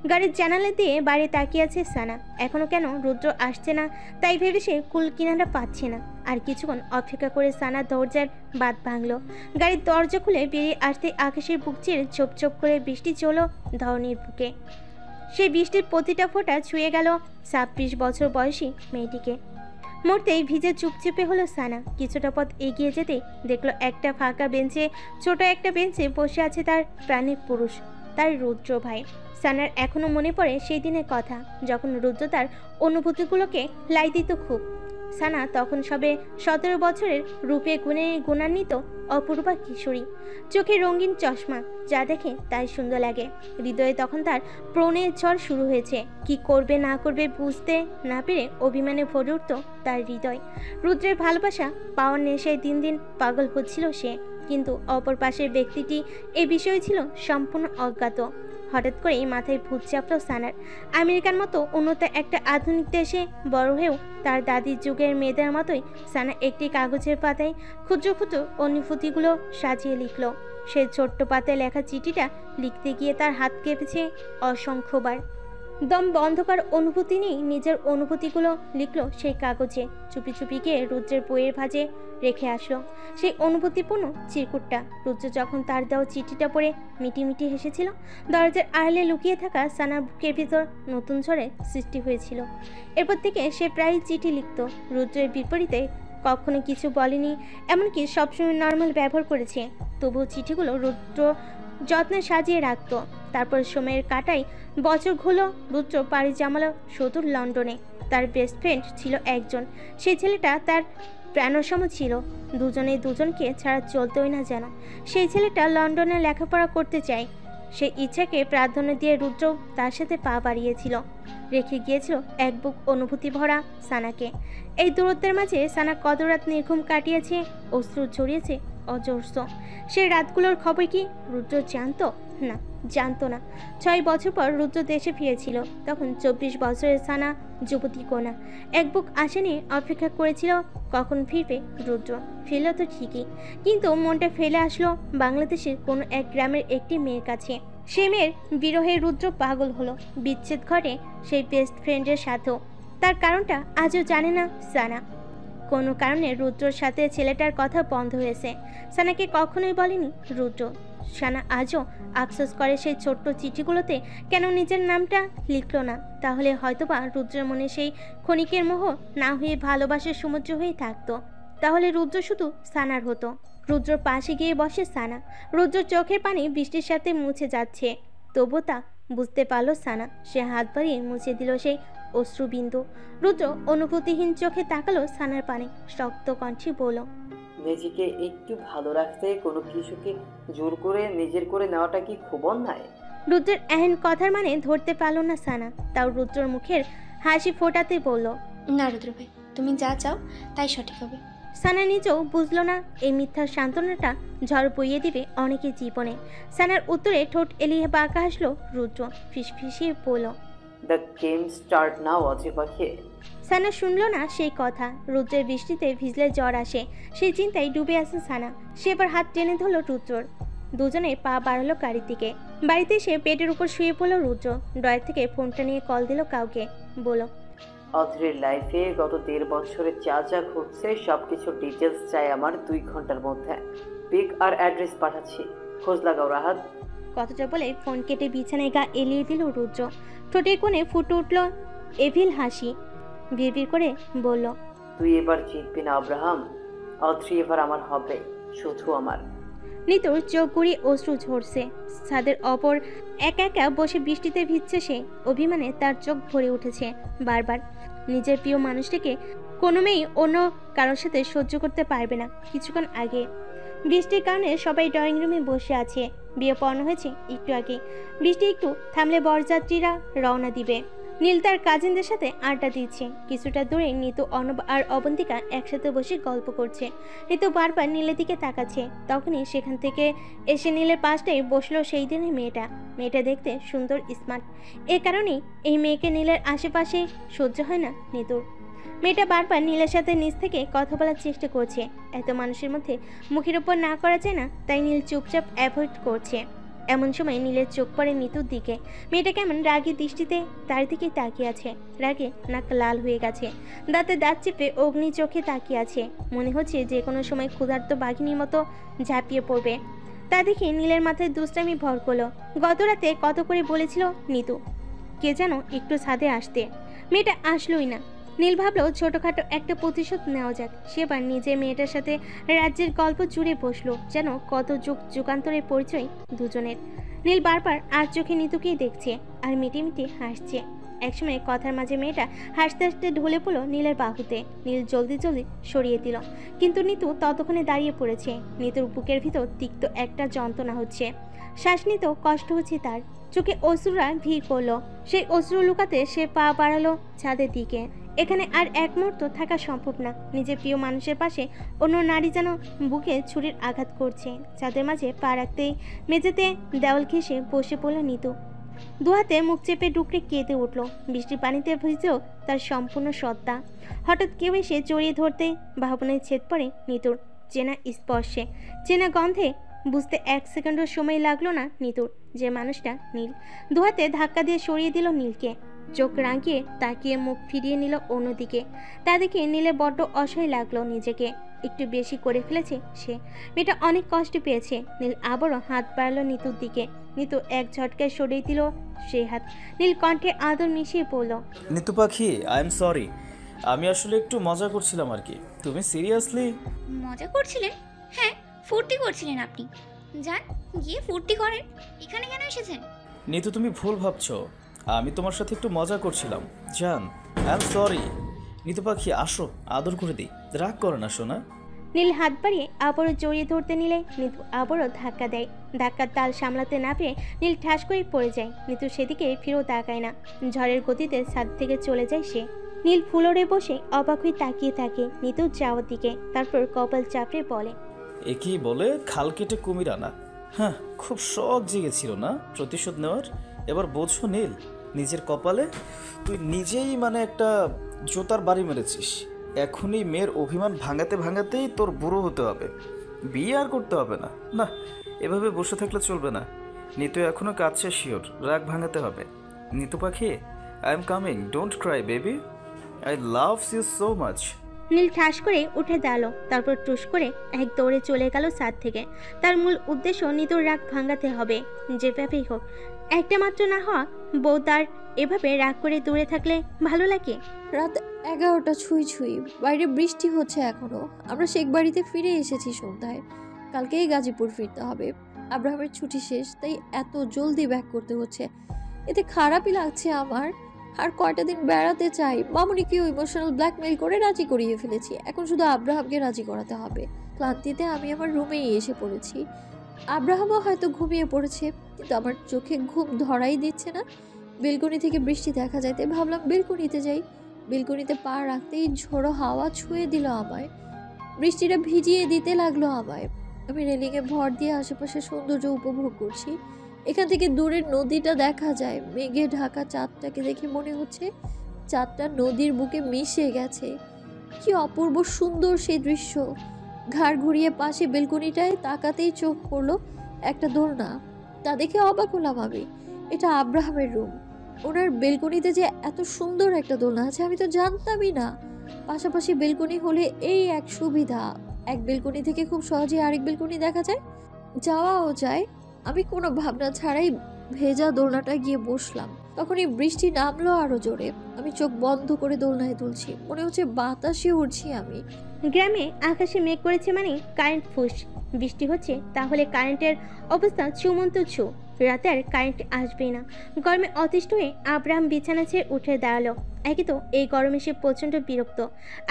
গাড়ির জানালা দিয়ে বাইরে তাকিয়ে আছে সানা। এখনো কেন রুদ্র আসছে না তাই ভেবে সে কুল কিনারা পাচ্ছে না। আর কিছুক্ষণ অপেক্ষা করে সানা দরজার বাঁধ ভাঙল। গাড়ির দরজা খুলে বেরিয়ে আসতে আকাশের বুক চিরে ছোপ ছোপ করে বৃষ্টি চলো ধরনীর বুকে। সেই বৃষ্টির প্রতিটা ফোঁটা ছুঁয়ে গেল 26 বছর বয়সী মেয়েটিকে। মুহূর্তেই ভিজে চুপচুপে হলো সানা। কিছুটা পথ এগিয়ে যেতে দেখলো একটা ফাঁকা বেঞ্চে, ছোট একটা বেঞ্চে বসে আছে তার প্রাণের পুরুষ, তার রুদ্র ভাই। সানার এখনো মনে পড়ে সেই দিনের কথা যখন রুদ্র তার অনুভূতিগুলোকে লাই দিত খুব। সানা তখন সবে 17 বছরের, রূপে গুণে গুণান্বিত অপূর্বা কিশোরী, চোখে রঙিন চশমা, যা দেখে তাই সুন্দর লাগে। হৃদয়ে তখন তার প্রণয়ের ঝড় শুরু হয়েছে। কি করবে না করবে বুঝতে না পেরে অভিমানে ভরে উঠত তার হৃদয়। রুদ্রের ভালোবাসা পাওয়ার নেশায় দিন দিন পাগল হচ্ছিল সে। কিন্তু অপর পাশের ব্যক্তিটি এ বিষয়ে ছিল সম্পূর্ণ অজ্ঞাত। হঠাৎ করেই মাথায় ভূত চাপল সানার। আমেরিকার মতো উন্নত একটা আধুনিক দেশে বড় হয়েও তার দাদির যুগের মেয়েদের মতোই সানা একটি কাগজের পাতায় ক্ষুদ্র ক্ষুদ্র অনুভূতিগুলো সাজিয়ে লিখল। সেই ছোট্ট পাতায় লেখা চিঠিটা লিখতে গিয়ে তার হাত কেঁপেছে অসংখ্যবার। দম বন্ধকার অনুভূতি নিয়ে নিজের অনুভূতিগুলো লিখল সেই কাগজে। চুপি চুপি গিয়ে রুদ্রের বইয়ের ভাঁজে রেখে আসলো সেই অনুভূতিপূর্ণ চিরকুটটা। রুদ্র যখন তার দেওয়া চিঠিটা পড়ে মিটিমিটি হেসেছিল, দরজার আড়ালে লুকিয়ে থাকা সানার বুকের ভিতর নতুন ঝড়ের সৃষ্টি হয়েছিল। এরপর থেকে সে প্রায় চিঠি লিখত। রুদ্রের বিপরীতে কখনো কিছু বলেনি, এমনকি সবসময় নর্মাল ব্যবহার করেছে। তবুও চিঠিগুলো রুদ্র যত্নে সাজিয়ে রাখত। তারপর সময়ের কাটাই বছর ঘুলো, রুদ্র পাড়ি জমালো সুদূর লন্ডনে। তার বেস্ট ফ্রেন্ড ছিল একজন, সেই ছেলেটা তার প্রাণসম ছিল। দুজনেই দুজনকে ছাড়া চলতোই না যেন। সেই ছেলেটা লন্ডনে লেখাপড়া করতে চায়। সেই ইচ্ছাকে প্রাধান্য দিয়ে রুদ্র তার সাথে পা বাড়িয়েছিল। রেখে গিয়েছিল এক বুক অনুভূতি ভরা সানাকে। এই দূরত্বের মাঝে সানা কত রাত নির্ঘুম কাটিয়েছে, অশ্রু ঝরিয়েছে অজস্র। সে রাতগুলোর খবর কি রুদ্র জানতো? না, জানতো না। 6 বছর পর রুদ্র দেশে ফিরেছিল। তখন 24 বছরের সানা যুবতী কন্যা। এক বুক আশা নিয়ে অপেক্ষা করেছিল কখন ফিরবে রুদ্র। ফিরল তো ঠিকই, কিন্তু মনটা ফেলে আসলো বাংলাদেশের কোনো এক গ্রামের একটি মেয়ের কাছে। সে মেয়ের বিরহে রুদ্র পাগল হলো। বিচ্ছেদ ঘটে সেই বেস্ট ফ্রেন্ডের সাথেও। তার কারণটা আজও জানে না সানা। কোনো কারণে রুদ্রর সাথে ছেলেটার কথা বন্ধ হয়েছে। সানাকে কখনোই বলেনি রুদ্র। সানা আজও আফসোস করে সেই ছোট্ট চিঠিগুলোতে কেন নিজের নামটা লিখলো না। তাহলে হয়তোবা রুদ্রের মনে সেই ক্ষণিকের মোহ না হয়ে ভালোবাসার সমুদ্র হয়ে থাকতো। তাহলে রুদ্র শুধু সানার হতো। রুদ্রর পাশে গিয়ে বসে সানা। রুদ্রর চোখের পানি বৃষ্টির সাথে মুছে যাচ্ছে, তবু তা বুঝতে পারল সানা। সে হাত বাড়িয়ে মুছে দিল সেই অশ্রুবিন্দু। রুদ্র অনুভূতিহীন চোখে তাকালো সানার পানে, শক্ত কণ্ঠে বলল, নিজেকে একটু ভালো রাখতে কোনো কিছুকে জোর করে নিজের করে নেওয়াটা কি খুব অন্যায়? রুদ্রের এহেন কথার মানে ধরতে পারল না সানা। তাও রুদ্রর মুখের হাসি ফোটাতে বলল, না রুদ্র ভাই, তুমি যা চাও তাই সঠিক হবে। সানা নিজেও বুঝলো না এই মিথ্যার সান্ত্বনাটা ঝড় বইয়ে দিবে অনেকের জীবনে। সানার উত্তরে ঠোঁট এলিয়ে বাঁকা হাসলো রুদ্র, ফিসফিসিয়ে বলল, the game start now Aussie পাখি। সানা শুনল না সেই কথা। রুদ্রের বৃষ্টিতে ভিজলে জ্বর আসে, সেই চিন্তায় ডুবে আছে সানা। সে এবার হাত টেনে ধরল রুদ্রর। দুজনে পা বাড়ালো গাড়ির দিকে। বাড়িতে এসে বেডের উপর শুয়ে পড়ল রুদ্র। ড্রয়ার থেকে ফোনটা নিয়ে কল দিল কাউকে, বলল, অথরির লাইফে গত 1.5 বছরে যা যা ঘটছে সবকিছু ডিটেলস চাই আমার 2 ঘন্টার মধ্যে। পিক আর অ্যাড্রেস পাঠাচ্ছি, খোঁজ লাগাও রাহাত। কথাটা বলে ফোন কেটে বিছানায় গা এলিয়ে দিল রুদ্র। ঠোঁটের কোণে ফুটে উঠল এভিল হাসি। বিড়বিড় করে বলল, তুই এবার জিতবি না আব্রাহাম, অথরি এবার আমার হবে, শুধু আমার। নিতুর চোখ গুড়িয়ে অশ্রু ঝরছে। ছাদের অপর একা একা বসে বৃষ্টিতে ভিজছে সে। অভিমানে তার চোখ ভরে উঠেছে বারবার। নিজের প্রিয় মানুষটাকে কোনো মেয়েই অন্য কারোর সাথে সহ্য করতে পারবে না। কিছুক্ষণ আগে বৃষ্টির কারণে সবাই ড্রয়িং রুমে বসে আছে। বিয়ে পড়ানো হয়েছে একটু আগে। বৃষ্টি একটু থামলে বরযাত্রীরা রওনা দিবে। নীল তার কাজিনদের সাথে আড্ডা দিচ্ছে। কিছুটা দূরে নিতু, অনব আর অবন্তিকা একসাথে বসে গল্প করছে। নিতু বারবার নীলের দিকে তাকাচ্ছে। তখনই সেখান থেকে এসে নীলের পাশটাই বসলো সেই দিনের মেয়েটা। মেয়েটা দেখতে সুন্দর, স্মার্ট। এ কারণেই এই মেয়েকে নীলের আশেপাশে সহ্য হয় না নিতুর। মেয়েটা বারবার নীলের সাথে নিজ থেকে কথা বলার চেষ্টা করছে। এত মানুষের মধ্যে মুখের ওপর না করা যায় না, তাই নীল চুপচাপ অ্যাভয়েড করছে। এমন সময় নীলের চোখ পড়ে নিতুর দিকে। মেয়েটা কেমন রাগী দৃষ্টিতে তার দিকে তাকিয়ে আছে। রাগে নাক লাল হয়ে গেছে, দাঁতে দাঁত চেপে অগ্নি চোখে তাকিয়ে আছে। মনে হচ্ছে যে কোনো সময় ক্ষুধার্ত বাঘিনীর মতো ঝাঁপিয়ে পড়বে। তা দেখে নীলের মাথায় দুষ্টামি ভর করলো। গত রাতে কত করে বলেছিল নিতু কে যেন একটু ছাদে আসতে, মেয়েটা আসলোই না। নীল ভাবলো ছোটখাটো একটা প্রতিশোধ নেওয়া যাক। সেবার নিজে মেয়েটার সাথে রাজ্যের গল্প জুড়ে বসলো, যেন কত যুগ যুগান্তরের পরিচয় দুজনের। নীল বারবার আর চোখে নিতুকেই দেখছে আর মিটিমিটি হাসছে। একসময় কথার মাঝে মেয়েটা হাসতে হাসতে ঢলে পড়লো নীলের বাহুতে। নীল জলদি জলদি সরিয়ে দিল, কিন্তু নিতু ততক্ষণে দাঁড়িয়ে পড়েছে। নিতুর বুকের ভিতর তিক্ত একটা যন্ত্রণা হচ্ছে। শ্বাস নিতেও কষ্ট হচ্ছে তার। চোখে অশ্রুরা ভিড় করলো। সেই অশ্রু লুকাতে সে পা বাড়ালো ছাদের দিকে। এখানে আর এক মুহূর্ত থাকা সম্ভব না। নিজের প্রিয় মানুষের পাশে অন্য নারী যেন বুকে ছুরির আঘাত করছে। ছাদের মাঝে পা রাখতেই মেঝেতে দেওয়াল ঘেঁষে বসে পড়ল নিতু। দুহাতে মুখ চেপে ডুকরে কেঁদে উঠল। বৃষ্টির পানিতে ভিজেও তার সম্পূর্ণ সত্তা। হঠাৎ কেউ এসে জড়িয়ে ধরতে ভাবনায় ছেদ পড়ে নিতুর। চেনা স্পর্শে, চেনা গন্ধে বুঝতে 1 সেকেন্ডও সময় লাগলো না নিতুর যে মানুষটা নীল। দুহাতে ধাক্কা দিয়ে সরিয়ে দিল নীলকে। চোখ রাঙিয়ে তাকিয়ে মুখ ফিরিয়ে নিল অন্যদিকে। তা দেখে নীলে বড্ড অসহায় লাগলো নিজেকে। একটু বেশি করে ফেলেছে সে। মেয়েটা অনেক কষ্ট পেয়েছে। নীল আবারও হাত বাড়ালো নিতুর দিকে। নিতু এক ঝটকায় সরিয়ে দিল সেই হাত। নীল কণ্ঠে আদর মিশিয়ে পড়ল, নিতু পাখি, আই এম সরি। আমি আসলে একটু মজা করছিলাম আর কি। তুমি সিরিয়াসলি? মজা করছিলেন? হ্যাঁ, ফুর্তি করছিলেন আপনি। যান, গিয়ে ফুর্তি করেন। এখানে কেন এসেছেন? নিতু, তুমি ভুল ভাবছো। আমি তোমার সাথে একটু মজা করছিলাম। জান, আই এম সরি। নিতু পাখি, আসো, আদর করে দিই। রাগ করে না সোনা। নীল হাত বাড়িয়ে আবারও জড়িয়ে ধরতে নিলে নিতু আবারও ধাক্কা দেয়। ধাক্কার তাল সামলাতে না পেরে নীল ঠাস করে পড়ে যায়। নিতু সেদিকে ফিরেও তাকায় না। ঝড়ের গতিতে ছাদ থেকে চলে যায় সে। নীল ফ্লোরে বসে অবাক হয়ে তাকিয়ে থাকে নিতুর যাওয়ার দিকে। তারপর কপাল চাপড়ে বলে, একেই বলে খাল কেটে কুমির আনা। হ্যাঁ, খুব শখ জেগেছিল না প্রতিশোধ নেওয়ার? এবার বোঝো নীল, নিজের কপালে তুই নিজেই একটা জোতার বাড়ি মেরেছিস। এখনই মেয়ের অভিমান ভাঙাতে ভাঙাতেই তোর বুড়ো হতে হবে। বিয়ে আর করতে হবে না। না, এভাবে বসে থাকলে চলবে না। নিতু এখনো কাঁদছে, শিওর। রাগ ভাঙাতে হবে। নিতু পাখি, I am coming, don't cry baby, I love you so much. Neel ঠাস করে উঠে দাঁড়ালো। তারপর টুস করে এক দৌড়ে চলে গেল ছাদ থেকে। তার মূল উদ্দেশ্য নিতুর রাগ ভাঙাতে হবে, যেভাবেই হোক। একটা মাত্র না হওয়া বউ তার এভাবে রাগ করে দূরে থাকলে ভালো লাগে? রাত 11টা ছুঁই ছুঁই, বাইরে বৃষ্টি হচ্ছে এখনো। আমরা শেখ বাড়িতে ফিরে এসেছি সন্ধ্যায়। কালকেই গাজীপুর ফিরতে হবে। আব্রাহামের ছুটি শেষ, তাই এত জলদি ব্যাক করতে হচ্ছে। এতে খারাপই লাগছে আমার। আর কয়টা দিন বেড়াতে চাই। মামুনিকেও ইমোশনাল ব্ল্যাকমেইল করে রাজি করিয়ে ফেলেছি। এখন শুধু আব্রাহামকে রাজি করাতে হবে। ক্লান্তিতে আমি আমার রুমেই এসে পড়েছি। আব্রাহামও হয়তো ঘুমিয়ে পড়েছে, কিন্তু আমার চোখে ঘুম ধরাই দিচ্ছে না। বেলকনি থেকে বৃষ্টি দেখা যায়, তাই ভাবলাম বেলকনিতে যাই। বেলকনিতে পা রাখতেই ঝোড়ো হাওয়া ছুঁয়ে দিল আমায়। বৃষ্টিটা ভিজিয়ে দিতে লাগলো আমায়। আমি রেলিংয়ে ভর দিয়ে আশেপাশে সৌন্দর্য উপভোগ করছি। এখান থেকে দূরের নদীটা দেখা যায়। মেঘে ঢাকা চাঁদটাকে দেখে মনে হচ্ছে চাঁদটা নদীর বুকে মিশে গেছে। কি অপূর্ব সুন্দর সেই দৃশ্য। ঘাড় ঘুরিয়ে পাশে বেলকনিটায় তাকাতেই চোখ পড়লো একটা দোলনা। তা দেখে অবাক হলাম আমি। এটা আব্রাহামের রুম। ওনার বেলকনিতে যে এত সুন্দর একটা দোলনা আছে আমি তো জানতামই না। পাশাপাশি বেলকনি হলে এই এক সুবিধা, এক বেলকনি থেকে খুব সহজে আরেক বেলকনি দেখা যায়, যাওয়াও যায়। আমি কোনো ভাবনা ছাড়াই ভেজা দোলনাটা গিয়ে বসলাম। তখনই বৃষ্টি নামলো আরো জোরে। আমি চোখ বন্ধ করে দোলনায় তুলছি, মনে হচ্ছে বাতাসে উড়ছি আমি। গ্রামে আকাশে মেঘ করেছে মানে কারেন্ট ফুস। বৃষ্টি হচ্ছে তাহলে কারেন্টের অবস্থা চুমন্ত ছু। রাতে আর কারেন্ট আসবেই না। গরমে অতিষ্ঠ হয়ে আব্রাহাম বিছানা ছেড়ে উঠে দাঁড়ালো। একই তো এই গরমে সে প্রচণ্ড বিরক্ত।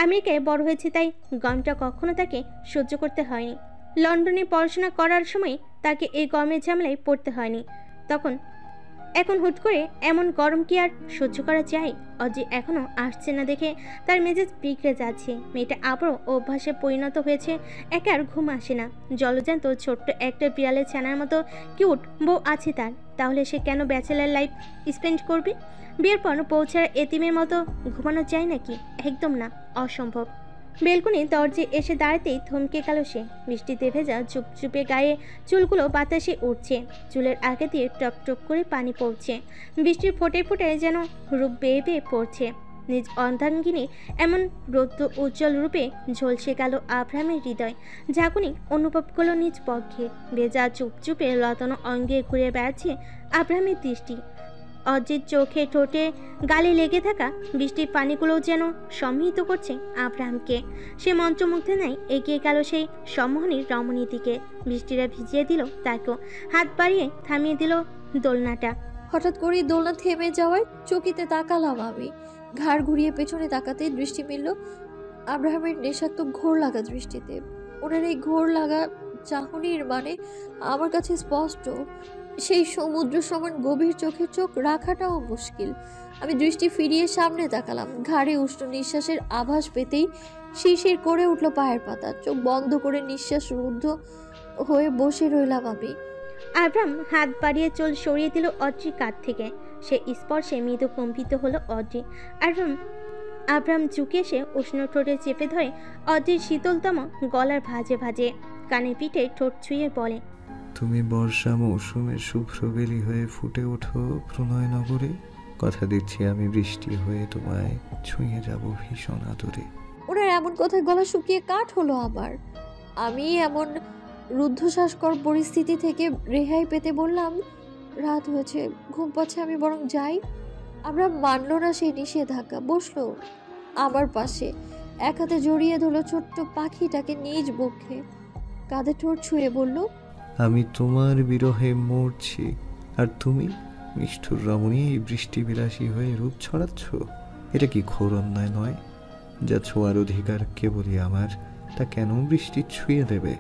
আমেরিকায় বড় হয়েছে তাই গরমটা কখনো তাকে সহ্য করতে হয়নি। লন্ডনে পড়াশোনা করার সময় তাকে এই গরমের ঝামেলায় পড়তে হয়নি। এখন হুট করে এমন গরম কি আর সহ্য করা যায়? অজি এখনও আসছে না দেখে তার মেজাজ বিগড়ে যাচ্ছে। মেয়েটা আবারও অভ্যাসে পরিণত হয়েছে। একে আর ঘুম আসে না। জলজান্ত ছোট্ট একটা বিড়ালের ছানার মতো কিউট বউ আছে তার, তাহলে সে কেন ব্যাচেলার লাইফ স্পেন্ড করবে? বিয়ের পর পৌঁছার এতিমের মতো ঘুমানো যায় নাকি? একদম না, অসম্ভব। বেলকনি দরজায় এসে দাঁড়াতেই থমকে গেল সে। বৃষ্টিতে ভেজা চুপচুপে গায়ে চুলগুলো বাতাসে উঠছে। চুলের আগে দিয়ে টপ টপ করে পানি পড়ছে। বৃষ্টির ফোঁটে ফোঁটে যেন রূপ বেয়ে বেয়ে পড়ছে। নিজ অর্ধাঙ্গিনী এমন রৌদ্র উজ্জ্বল রূপে ঝলসে গেল আব্রাহামের হৃদয়। ঝাঁকুনি অনুভব করল নিজ পক্ষে। ভেজা চুপচুপে লতানো অঙ্গে ঘুরে বেড়াচ্ছে আব্রাহামের দৃষ্টি। অজিত চোখে ঠোঁটে গালে লেগে থাকা বৃষ্টির পানিগুলো যেন সম্মিলিত করছে আব্রাহামকে। সে মন্ত্রমুগ্ধ নাই এগিয়ে গেল সেই সম্মোহনীর রমণীর দিকে। বৃষ্টিরা ভিজিয়ে দিল তাকেও। হাত বাড়িয়ে থামিয়ে দিল দোলনাটা। হঠাৎ করেই দোলনা থেমে যাওয়ায় চকিতে তাকালাম আমি। ঘাড় ঘুরিয়ে পেছনে তাকাতেই দৃষ্টি মিলল আব্রাহামের নেশাক্ত ঘোর লাগা দৃষ্টিতে। ওনার এই ঘোর লাগা চাহনির মানে আমার কাছে স্পষ্ট। সেই সমুদ্র সমান গভীর চোখে চোখ রাখাটাও মুশকিল। আমি দৃষ্টি ফিরিয়ে সামনে তাকালাম। ঘাড়ে উষ্ণ নিঃশ্বাসের আভাস পেতেই শিরশির করে উঠল পায়ের পাতা। চোখ বন্ধ করে নিঃশ্বাস রুদ্ধ হয়ে বসে রইলাম আমি। আব্রাহাম হাত বাড়িয়ে চুল সরিয়ে দিল অড্রির কাঁধ থেকে। সে স্পর্শে মৃদু কম্পিত হলো অড্রি। আব্রাহাম ঝুঁকে এসে উষ্ণ ঠোঁটে চেপে ধরে অড্রির শীতলতম গলার ভাঁজে ভাঁজে কানে পিঠে ঠোঁট ছুঁয়ে বলে, তুমি বর্ষা মৌসুমের শুভ্র বেলি হয়ে ফুটে ওঠো প্রণয় নগরে। কথা দিচ্ছি আমি বৃষ্টি হয়ে তোমায় ছুঁয়ে যাব ভীষণ আদরে। ওনার এমন কথায় গলা শুকিয়ে কাঠ হলো আমার। আমি এমন রুদ্ধশ্বাসকর পরিস্থিতি থেকে রেহাই পেতে বললাম, রাত হয়েছে, ঘুম পাচ্ছে, আমি বরং যাই। আমরা মানল না সেই নিষেধাজ্ঞা। বসলো আমার পাশে, এক হাতে জড়িয়ে ধরলো ছোট্ট পাখিটাকে নিজ বক্ষে। কাঁধে ঠোঁট ছুঁয়ে বলল, আমি তোমার বিরহে মরছি, আর তুমি নিষ্ঠুর রমণী এই বৃষ্টি বিলাসী হয়ে রূপ ছড়াচ্ছ। এটা কি ঘোর অন্যায় নয়? যা ছোঁয়ার অধিকার কেবলই আমার, তা কেন বৃষ্টি ছুঁয়ে দেবে?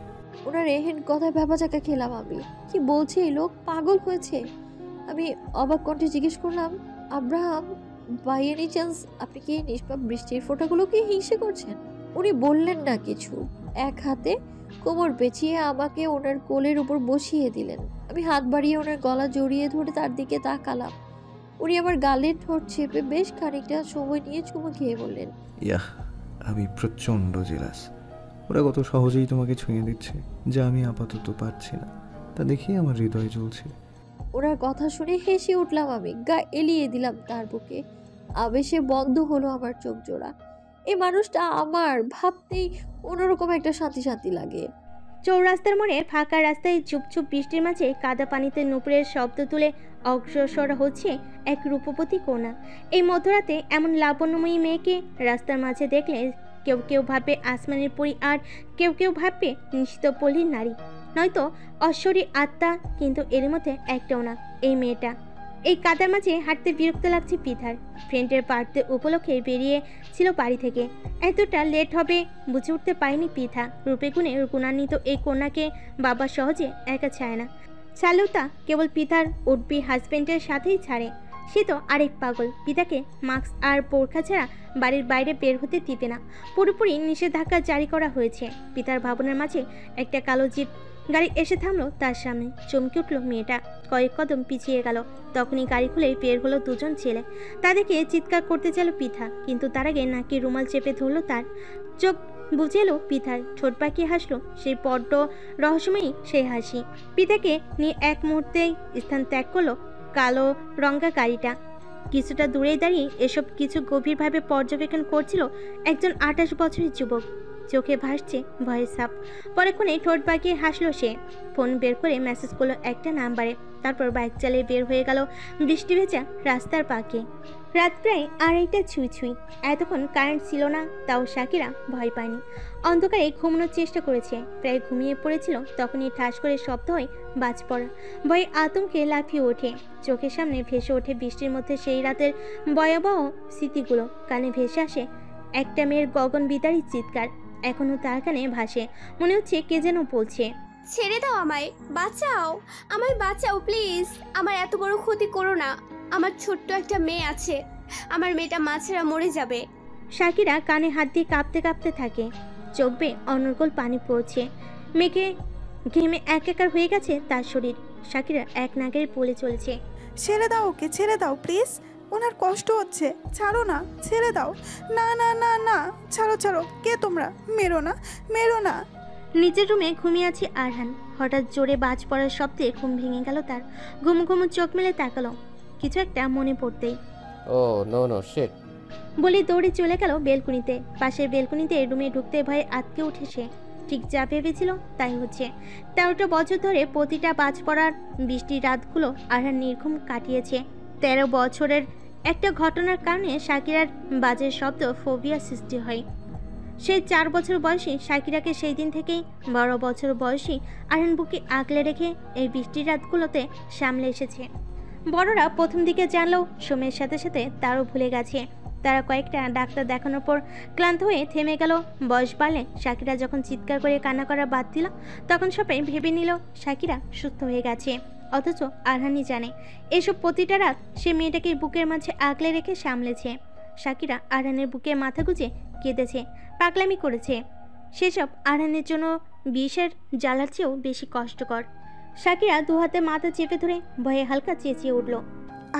ওনার এহেন কথায় ভেবাচাকা খেলাম আমি। কি বলছে এই লোক, পাগল হয়েছে? আমি অবাক কণ্ঠে জিজ্ঞেস করলাম, আব্রাহাম, বাই এনি চান্স আপনি কি নিষ্পাপ বৃষ্টির ফোঁটাগুলোকে হিংসে করছেন? উনি বললেন না কিছু। এক হাতে কোমর পেঁচিয়ে আমাকে ওনার কোলের উপর বসিয়ে দিলেন। আমি হাত বাড়িয়ে ওনার গলা জড়িয়ে ধরে তার দিকে তাকালাম। উনি আমার গালের ঠোঁট চেপে বেশ খানিকটা সময় নিয়ে চুমু খেয়ে বললেন, ইয়াহ, আমি প্রচণ্ড জেলাস। ওরা কত সহজেই তোমাকে ছুঁয়ে দিচ্ছে, যা আমি আপাতত পারছি না। তা দেখি আমার হৃদয় জ্বলছে। ওনার কথা শুনে হেসে উঠলাম আমি। গা এলিয়ে দিলাম তার বুকে। আবেশে বন্ধ হলো আমার চোখ জোড়া। এই মানুষটা আমার, ভাবতেই অন্যরকম একটা শান্তি শান্তি লাগে। চৌরাস্তার মোড়ে ফাঁকা রাস্তায় চুপচুপ বৃষ্টির মাঝে কাদা পানিতে নুপুরের শব্দ তুলে অগ্রসর হচ্ছে এক রূপবতী কন্যা। এই মধ্যরাতে এমন লাবণ্যময়ী মেয়েকে রাস্তার মাঝে দেখলে কেউ কেউ ভাববে আসমানের পরী, আর কেউ কেউ ভাববে নিশ্চিত পল্লীর নারী, নয়তো অশ্বরী আত্মা। কিন্তু এর মধ্যে একটাও না এই মেয়েটা। এই কাদার মাঝে হাঁটতে বিরক্ত লাগছে পিঠার। ফ্রেন্ডের বার্থডে উপলক্ষে বেরিয়েছিল বাড়ি থেকে। এতটা লেট হবে বুঝে উঠতে পারেনি পিঠা। রূপে গুণে গুণান্বিত এই কন্যাকে বাবা সহজে একা ছাড়ে না। চালুতা কেবল পিতার উঠবি হাজবেন্ডের সাথেই ছাড়ে। সে তো আরেক পাগল। পিতাকে মাস্ক আর বোরখা ছাড়া বাড়ির বাইরে বের হতে দিবে না, পুরোপুরি নিষেধাজ্ঞা জারি করা হয়েছে। পিতার ভাবনার মাঝে একটা কালো জিপ গাড়ি এসে থামলো তার সামনে। চমকে উঠল মেয়েটা, কয়েক কদম পিছিয়ে গেল। তখনই গাড়ি খুলে বের হলো দুজন ছেলে। তাদেরকে চিৎকার করতে চাইল পিতা, কিন্তু তার আগে নাকি রুমাল চেপে ধরলো তার। চোখ বুঝে এলো পিতার, ঠোঁট পাকিয়ে হাসলো সেই বড্ড রহস্যময়ী সেই হাসি। পিতাকে নিয়ে এক মুহূর্তেই স্থান ত্যাগ করলো কালো রঙা গাড়িটা। কিছুটা দূরেই দাঁড়িয়ে এসব কিছু গভীরভাবে পর্যবেক্ষণ করছিল একজন 28 বছরের যুবক। চোখে ভাসছে ভয়ের ছাপ। পরেক্ষণে ঠোঁট বাঁকিয়ে হাসলো সে। ফোন বের করে মেসেজ করলো একটা নাম্বারে, তারপর বাইক চালিয়ে বের হয়ে গেল বৃষ্টি ভেজা রাস্তার পাকে। রাত প্রায় 2:30 ছুঁই ছুঁই। এতক্ষণ কারেন্ট ছিল না, তাও শাকিরা ভয় পায়নি। অন্ধকারে ঘুমানোর চেষ্টা করেছে, প্রায় ঘুমিয়ে পড়েছিল। তখনই ঠাস করে শব্দ হয় বাজ পড়া। ভয়ে আতঙ্কে লাফিয়ে ওঠে। চোখের সামনে ভেসে ওঠে বৃষ্টির মধ্যে সেই রাতের ভয়াবহ স্মৃতিগুলো। কানে ভেসে আসে একটা মেয়ের গগন বিদারী চিৎকার, এখনো তার কানে ভাসে। মনে হচ্ছে কে যেন বলছে, ছেড়ে দাও আমায়, বাঁচাও, আমায় বাঁচাও প্লিজ, আমার এত বড় ক্ষতি করো না, আমার ছোট্ট একটা মেয়ে আছে, আমার মেয়েটা মাছেরা মরে যাবে। শাকিরা কানে হাত দিয়ে কাঁপতে কাঁপতে থাকে, চোখ বেয়ে অনর্গল পানি পড়ছে। মেঘে ঘেমে একাকার হয়ে গেছে তার শরীর। শাকিরা এক নাগারে বলে চলেছে, ছেড়ে দাও ওকে, ছেড়ে দাও প্লিজ, ওনার কষ্ট হচ্ছে, ছাড়ো না, ছেড়ে দাও, না না না না, ছাড়ো ছাড়ো, কে তোমরা, মেরো না, মেরো না। নিজের রুমে ঘুমিয়ে আছে আরহান। হঠাৎ জোরে বাজ পড়ার শব্দে ঘুম ভেঙে গেল তার। ঘুম ঘুম চোখ মেলে তাকালো, কিছু একটা মনে পড়তেই ও নো নো শিট বলে দৌড়ে চলে গেল বেলকুনিতে। পাশের বেলকুনিতে রুমে ঢুকতে ভয়ে আটকে উঠে সে। ঠিক যা ভেবেছিল তাই হচ্ছে। 13টা বছর ধরে প্রতিটা বাজ পড়ার বৃষ্টির রাতগুলো আরহান নির্ঘুম কাটিয়েছে। 13 বছরের একটা ঘটনার কারণে শাকিরার বাজের শব্দ ফোবিয়া সৃষ্টি হয়। সেই 4 বছর বয়সী শাকিরাকে সেই দিন থেকেই 12 বছর বয়সী আরহান বুকে আগলে রেখে এই বৃষ্টির রাতগুলোতে সামলে এসেছে। বড়রা প্রথম দিকে জানলেও সময়ের সাথে সাথে তারও ভুলে গেছে। তারা কয়েকটা ডাক্তার দেখানোর পর ক্লান্ত হয়ে থেমে গেল। বয়স বাড়লে শাকিরা যখন চিৎকার করে কান্না করা বাদ দিল, তখন সবাই ভেবে নিল শাকিরা সুস্থ হয়ে গেছে। অথচ আরহানই জানে এসব প্রতিটা রাত সে মেয়েটাকে বুকের মাঝে আগলে রেখে সামলেছে। শাকিরা আরহানের বুকে মাথা গুঁজে কেঁদেছে, পাগলামি করেছে। সেসব আরহানের জন্য বিষের জ্বালার চেয়েও বেশি কষ্টকর। শাকিরা দু হাতে মাথা চেপে ধরে ভয়ে হালকা চেঁচিয়ে উঠল,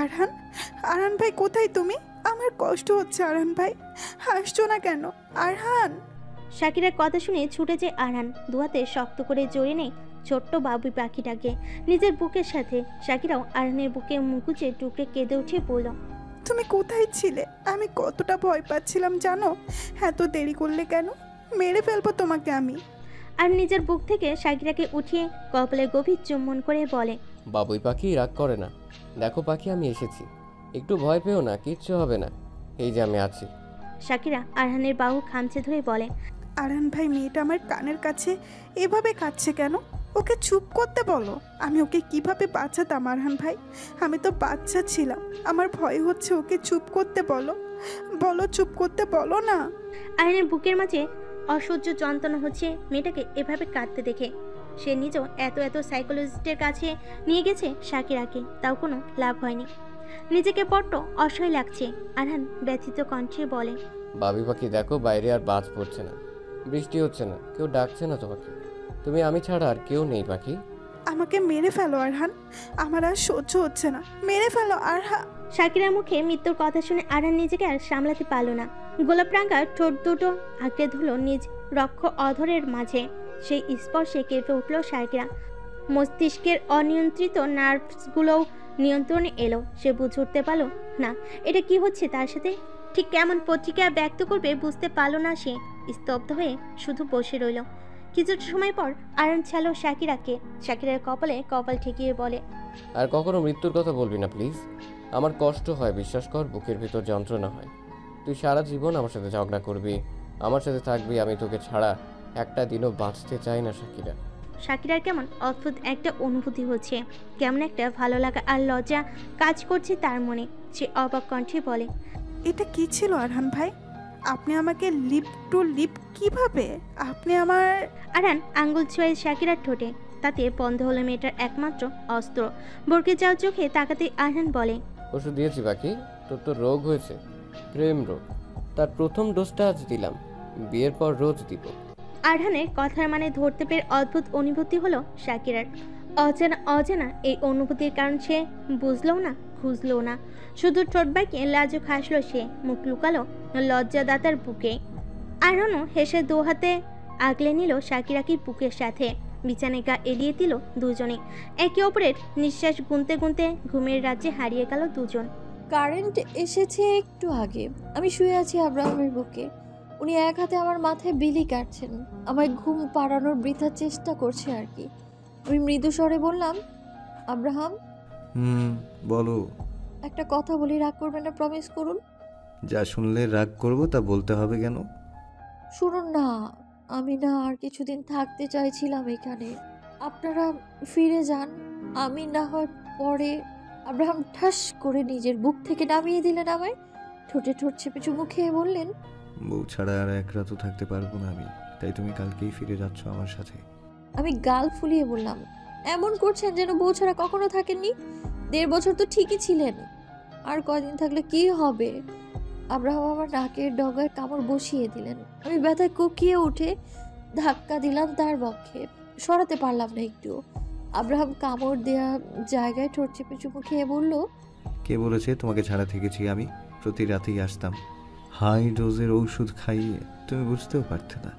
আরহান, আরহান ভাই কোথায় তুমি? আমার কষ্ট হচ্ছে আরহান ভাই, হাসছো না কেন আরহান? শাকিরার কথা শুনে ছুটে যায় আরহান, দু হাতে শক্ত করে জড়িয়ে নেয় ছোট্ট বাবুই পাখিটাকে নিজের বুকের সাথে। শাকিরাও আরহানের বুকে মুখ গুজে টুকরে কেঁদে উঠে বলল, তুমি কোথায় ছিলে? আমি কতটা ভয় পাচ্ছিলাম জানো? এত দেরি করলে কেন? মেরে ফেলবো তোমাকে আমি। আর নিজের বুক থেকে শাকিরাকে উঠিয়ে কপালে গভীর চুম্বন করে বলে, বাবুই পাখি রাগ করে না, দেখো পাখি আমি এসেছি, একটু ভয় পেও না, কিচ্ছু হবে না, এই যে আমি আছি। শাকিরা আরহানের বাহু খামচে ধরে বলে, আরহান ভাই, মেয়েটা আমার কানের কাছে এভাবে কাঁদছে কেন? ওকে চুপ করতে বলো। আমি ওকে কিভাবে বাঁচাতাম আরহান ভাই? আমি তো বাচ্চা ছিলাম, আমার ভয় হচ্ছে, ওকে চুপ করতে বলো, বলো চুপ করতে বলো না। আরহানের বুকের মাঝে অসহ্য যন্ত্রণা হচ্ছে মেয়েটাকে এভাবে কাঁদতে দেখে। সে নিজেও এত সাইকোলজিস্টের কাছে নিয়ে গেছে শাকিরাকে, তাও কোনো লাভ হয়নি। নিজেকে বড্ড অসহায় লাগছে। আরহান ব্যথিত কণ্ঠে বলে, বাবুই পাখি দেখো বাইরে আর বাজ পড়ছে না, বৃষ্টি হচ্ছে না, কেউ ডাকছে না তোমাকে, তুমি আমি ছাড়া আর কেউ নেই পাখি। আমাকে মেরে ফেলো আরহান, আমার আর সহ্য হচ্ছে না, মেরে ফেলো আরহান। শাকিরার মুখে মৃত্যুর কথা শুনে আরহান নিজেকে আর সামলাতে পারল না। গোলাপ রাঙ্গা ঠোঁট দুটো আঁকড়ে ধুলো নিজ রক্ষ অধরের মাঝে। সেই স্পর্শে কেঁপে উঠল শাকিরা। মস্তিষ্কের অনিয়ন্ত্রিত নার্ভসগুলোও নিয়ন্ত্রণে এলো। সে বুঝে উঠতে পারল না এটা কি হচ্ছে তার সাথে। ঠিক কেমন প্রতিক্রিয়া ব্যক্ত করবে বুঝতে পারল না সে। স্তব্ধ হয়ে শুধু বসে রইল। কিছুটা সময় পর আরহান ছাড়ল শাকিরাকে। শাকিরার কপালে কপাল ঠেকিয়ে বলে, আর কখনো মৃত্যুর কথা বলবি না প্লিজ, আমার কষ্ট হয়, বিশ্বাস কর, বুকের ভিতর যন্ত্রণা হয়। তুই সারা জীবন আমার সাথে ঝগড়া করবি, আমার সাথে থাকবি, আমি তোকে ছাড়া একটা দিনও বাঁচতে চাই না শাকিরা। শাকিরার কেমন অদ্ভুত একটা অনুভূতি হচ্ছে, কেমন একটা ভালো লাগা আর লজ্জা কাজ করছে তার মনে। সে অবাক কণ্ঠে বলে, এটা কি ছিল আরহান ভাই? আপনি আমাকে লিপ টু লিপ কিভাবে? আপনি আমার... আরহান আঙ্গুল ছোঁয়ে শাকিরার ঠোঁটে, তাতে বন্ধ হলো মেয়েটার একমাত্র অস্ত্র। বরকে যাওয়া চোখে তাকাতে আরহান বলে, ওষুধ দিয়েছি বাকি। তোর তো রোগ হয়েছে, প্রেম রোগ। তার প্রথম ডোজটা আজ দিলাম, বিয়ের পর রোজ দিব। আরহানের কথার মানে ধরতে পেরে অদ্ভুত অনুভূতি হলো শাকিরার। অজানা অজানা এই অনুভূতির কারণ সে বুঝলও না, খুঁজলও না। শুধু ঠোঁট বাঁকিয়ে লাজুক হাসলো সে, মুখ লুকালো লজ্জাদাতার বুকে। আরহানও হেসে দু হাতে আগলে নিল শাকিরাকে বুকের সাথে। বিছানায় গা এলিয়ে দিল দুজনে। একে অপরের নিঃশ্বাস গুনতে গুনতে ঘুমের রাজ্যে হারিয়ে গেল দুজন। কারেন্ট এসেছে একটু আগে। আমি শুয়ে আছি আব্রাহামের বুকে। উনি এক হাতে আমার মাথায় বিলি কাটছেন, আমায় ঘুম পাড়ানোর বৃথা চেষ্টা করছে আর কি। আমি মৃদু স্বরে বললাম, আব্রাহাম বলো। একটা কথা বলি, রাগ করবেন না, প্রমিস করুন। যা শুনলে রাগ করব তা বলতে হবে কেন? শুনুন না, আমি না আর কিছুদিন থাকতে চাইছিলাম এখানে। আপনারা ফিরে যান, আমি না হয় পরে। আব্রাহাম ঠাস করে নিজের বুক থেকে নামিয়ে দিলেন আমায়। ঠোঁটে ঠোঁট চেপে চুমু খেয়ে বললেন, বউ ছাড়া আর এক রাতও থাকতে পারবো না আমি, তাই তুমি কালকেই ফিরে যাচ্ছ আমার সাথে। আমি গাল ফুলিয়ে বললাম, এমন করছেন যেন বউ ছাড়া কখনো থাকেননি। 1.5 বছর তো ঠিকই ছিলেন, আর কয়দিন থাকলে কি হবে? আব্রাহাম আমার নাকের ডগায় কামড় বসিয়ে দিলেন। আমি ব্যথায় কুকিয়ে উঠে ধাক্কা দিলাম তার বক্ষে, সরাতে পারলাম না একটু। আব্রাহাম কামড় দেয়া জায়গায় ঠোঁট চেপে চুমু খেয়ে বলল, কে বলেছে তোমাকে ছাড়া থেকেছি আমি? প্রতি রাতেই আসতাম, হাই ডোজের ঔষধ খাইয়ে। তুমি বুঝতেও পারতে না।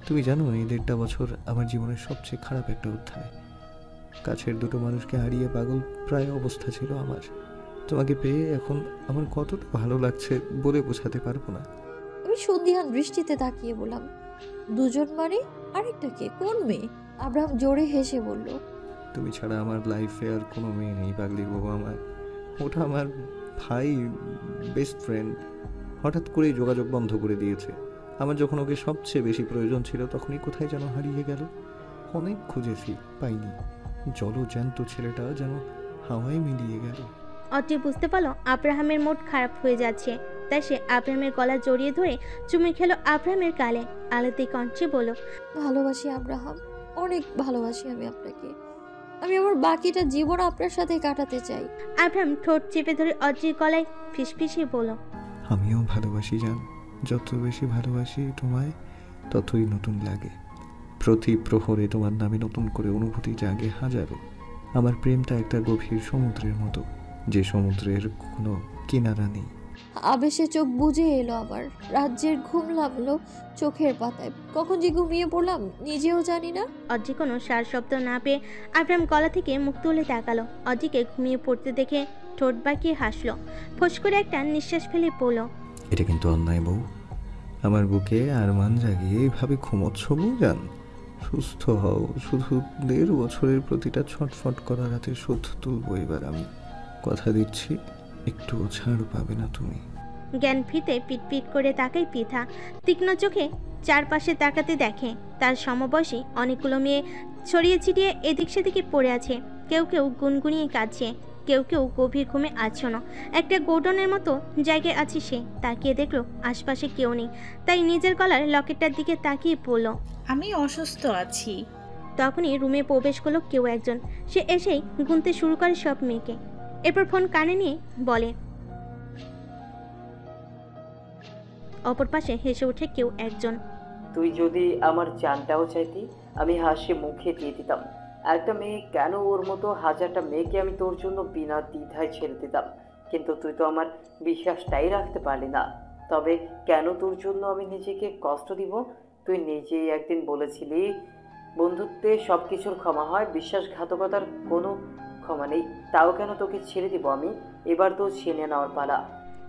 তুমি জানো এই 1.5 বছর আমার জীবনের সবচেয়ে খারাপ একটা অধ্যায়। কাছের দুটো মানুষকে হারিয়ে পাগল প্রায় অবস্থা ছিল আমার। তোমাকে পেয়ে এখন আমার কতটা ভালো লাগছে বলে বোঝাতে পারবো না। আমি সন্দিহান দৃষ্টিতে তাকিয়ে বললাম, দুজন মানে? আরেকটা কে? কোন মেয়ে? আব্রাহাম জোরে হেসে বলল, তুমি ছাড়া আমার লাইফে আর কোনো মেয়ে নেই পাগলি বাবু আমার। ওটা আমার ভাই, বেস্ট ফ্রেন্ড। হঠাৎ করেই যোগাযোগ বন্ধ করে দিয়েছে। আমার যখন ওকে সবচেয়ে বেশি প্রয়োজন ছিল তখনই কোথায় যেন হারিয়ে গেল। অনেক খুঁজেছি, পাইনি। জলজ্যান্ত ছেলেটা যেন হাওয়ায় মিলিয়ে গেল। অটি বুঝতে পারলো আব্রাহামের মুড খারাপ হয়ে যাচ্ছে, তাই সে আব্রাহামের গলা জড়িয়ে ধরে চুমু খেলো আব্রাহামের গালে। আলাতে কণ্ঠে বলল, ভালোবাসি আব্রাহাম, অনেক ভালোবাসি আমি আপনাকে। আমি আমার বাকিটা জীবন আপনার সাথে কাটাতে চাই। আব্রাহাম ঠোঁট চেপে ধরে অটির গলায় ফিসফিসিয়ে বলল, আমিও ভালোবাসি জান। যত বেশি ভালোবাসি তোমায় ততই নতুন লাগে। প্রতি প্রহরে তোমার নামে নতুন করে অনুভূতি জাগে হাজারো। আমার প্রেমটা একটা গভীর সমুদ্রের মতো, যে সমুদ্রের কোনো কিনারা নেই। আবেশে চোখ বুজে এলো আমার। রাজ্যের ঘুম লাগলো চোখের পাতায়। কখন যে ঘুমিয়ে পড়লাম নিজেও জানি না। অজি কোনো সার শব্দ না পেয়ে আব্রাহাম গলা থেকে মুখ তুলে তাকালো। অজিকে ঘুমিয়ে পড়তে দেখে ঠোঁট বাঁকিয়ে হাসলো। ফোঁস করে একটা নিঃশ্বাস ফেলে পড়ল, এটা কিন্তু অন্যায় বউ। আমার বুকে আর মান জাগিয়ে এইভাবে ঘুমোচ্ছ বউ জান। সুস্থ হও। শুধু 1.5 বছরের প্রতিটা ছটফট করা রাতে শোধ তুলবো এবার আমি। কথা দিচ্ছি, একটুও ছাড় পাবে না তুমি। জ্ঞান ফিরতে পিটপিট করে তাকায় পৃথা। তীক্ষ্ণ চোখে চারপাশে তাকাতে দেখে তার সমবয়সী অনেকগুলো মেয়ে ছড়িয়ে ছিটিয়ে এদিক সেদিকে পড়ে আছে। কেউ কেউ গুনগুনিয়ে কাঁদছে, কেউ কেউ গভীর ঘুমে আচ্ছন্ন। একটা গোডনের মতো জায়গায় আছে সে। তাকিয়ে দেখলো আশপাশে কেউ নেই, তাই নিজের গলার লকেটটার দিকে তাকিয়ে পড়ল। আমি অসুস্থ আছি। তখনই রুমে প্রবেশ করলো কেউ একজন। সে এসেই গুনতে শুরু করে সব মেয়েকে। এরপর ফোন কানে নিয়ে বলে, অপর পাশে হেসে ওঠে কেউ একজন। তুই যদি আমার জানটাও চাইতি আমি হাসি মুখে দিয়ে দিতাম। একটা মেয়ে কেন, ওর মতো হাজারটা মেয়েকে আমি তোর জন্য বিনা দ্বিধায় ছেড়ে দিতাম, কিন্তু তুই তো আমার বিশ্বাসটাই রাখতে পারলি না। তবে কেন তোর জন্য আমি নিজেকে কষ্ট দিব? তুই নিজেই একদিন বলেছিলি বন্ধুত্বে সব কিছুর ক্ষমা হয়, বিশ্বাসঘাতকতার কোনো ক্ষমা নেই। তাও কেন তোকে ছেড়ে দিব আমি? এবার তো ছেড়ে নেওয়ার পালা।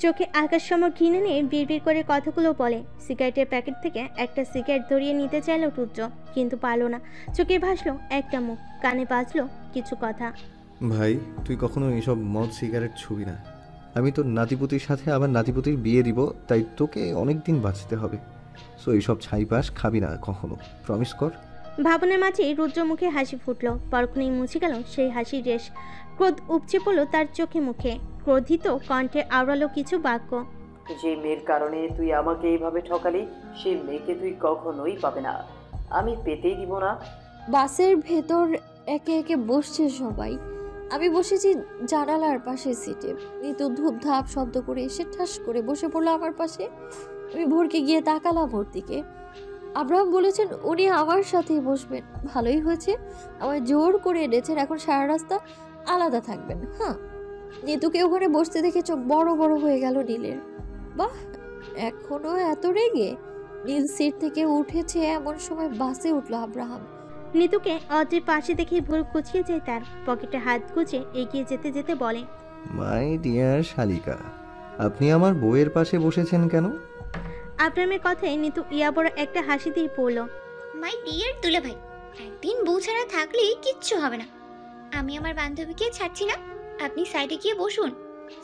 চোখে আকাশ সম ঘৃণে নিয়ে বিড়বিড় করে কথাগুলো বলে। সিগারেটের প্যাকেট থেকে একটা সিগারেট ধরিয়ে নিতে চাইল রুদ্র, কিন্তু পারল না। চোখে ভাসলো একটা মুখ, কানে বাজলো কিছু কথা। ভাই তুই কখনো এইসব মদ সিগারেট ছুবি না। আমি তোর নাতিপুতির সাথে আবার নাতিপুতির বিয়ে দিব, তাই তোকে অনেক দিন বাঁচতে হবে। সো এইসব ছাইপাস খাবি না কখনো, প্রমিস কর। ভাবনার মাঝে রুদ্র মুখে হাসি ফুটলো, পরক্ষণেই মুছে গেল সেই হাসির রেশ। ক্রোধ উপচে পড়লো তার চোখে মুখে। ক্রোধিত কণ্ঠে আওড়ালো কিছু বাক্য। যে মেয়ের কারণে তুই আমাকে এইভাবে ঠকালি, সেই মেয়েকে তুই কখনোই পাবে না, আমি পেতেই দিব না। বাসের ভেতর একে একে বসছে সবাই। আমি বসেছি জানালার পাশে সিটে। নিতু ধূপধাপ শব্দ করে এসে ঠাস করে বসে পড়লো আমার পাশে। আমি ভরকে গিয়ে তাকালাম ওর দিকে। আব্রাহাম বলেছেন উনি আমার সাথেই বসবেন। ভালোই হয়েছে, আমায় জোর করে এনেছেন, এখন সারা রাস্তা আলাদা থাকবেন। হ্যাঁ, নিতুকে ওখানে বসতে দেখে চোখ বড় বড় হয়ে গেল নীলের। বাহ, এখনো এত রেগে? নীল সিট থেকে উঠেছে এমন সময় বাসে উঠলো আব্রাহাম। নিতুকে অদ্রির পাশে দেখে ভুল কুচিয়ে যায়, তার পকেটে হাত গুজে এগিয়ে যেতে যেতে বলে, মাই ডিয়ার শালিকা, আপনি আমার বউয়ের পাশে বসেছেন কেন? আব্রাহামের কথায় নিতু ইয়া বড় একটা হাসি দিয়ে পড়ল। মাই ডিয়ার দুলা ভাই, একদিন বউ ছাড়া থাকলেই কিচ্ছু হবে না। আমি আমার বান্ধবীকে ছাড়ছি না, আপনি সাইডে গিয়ে বসুন,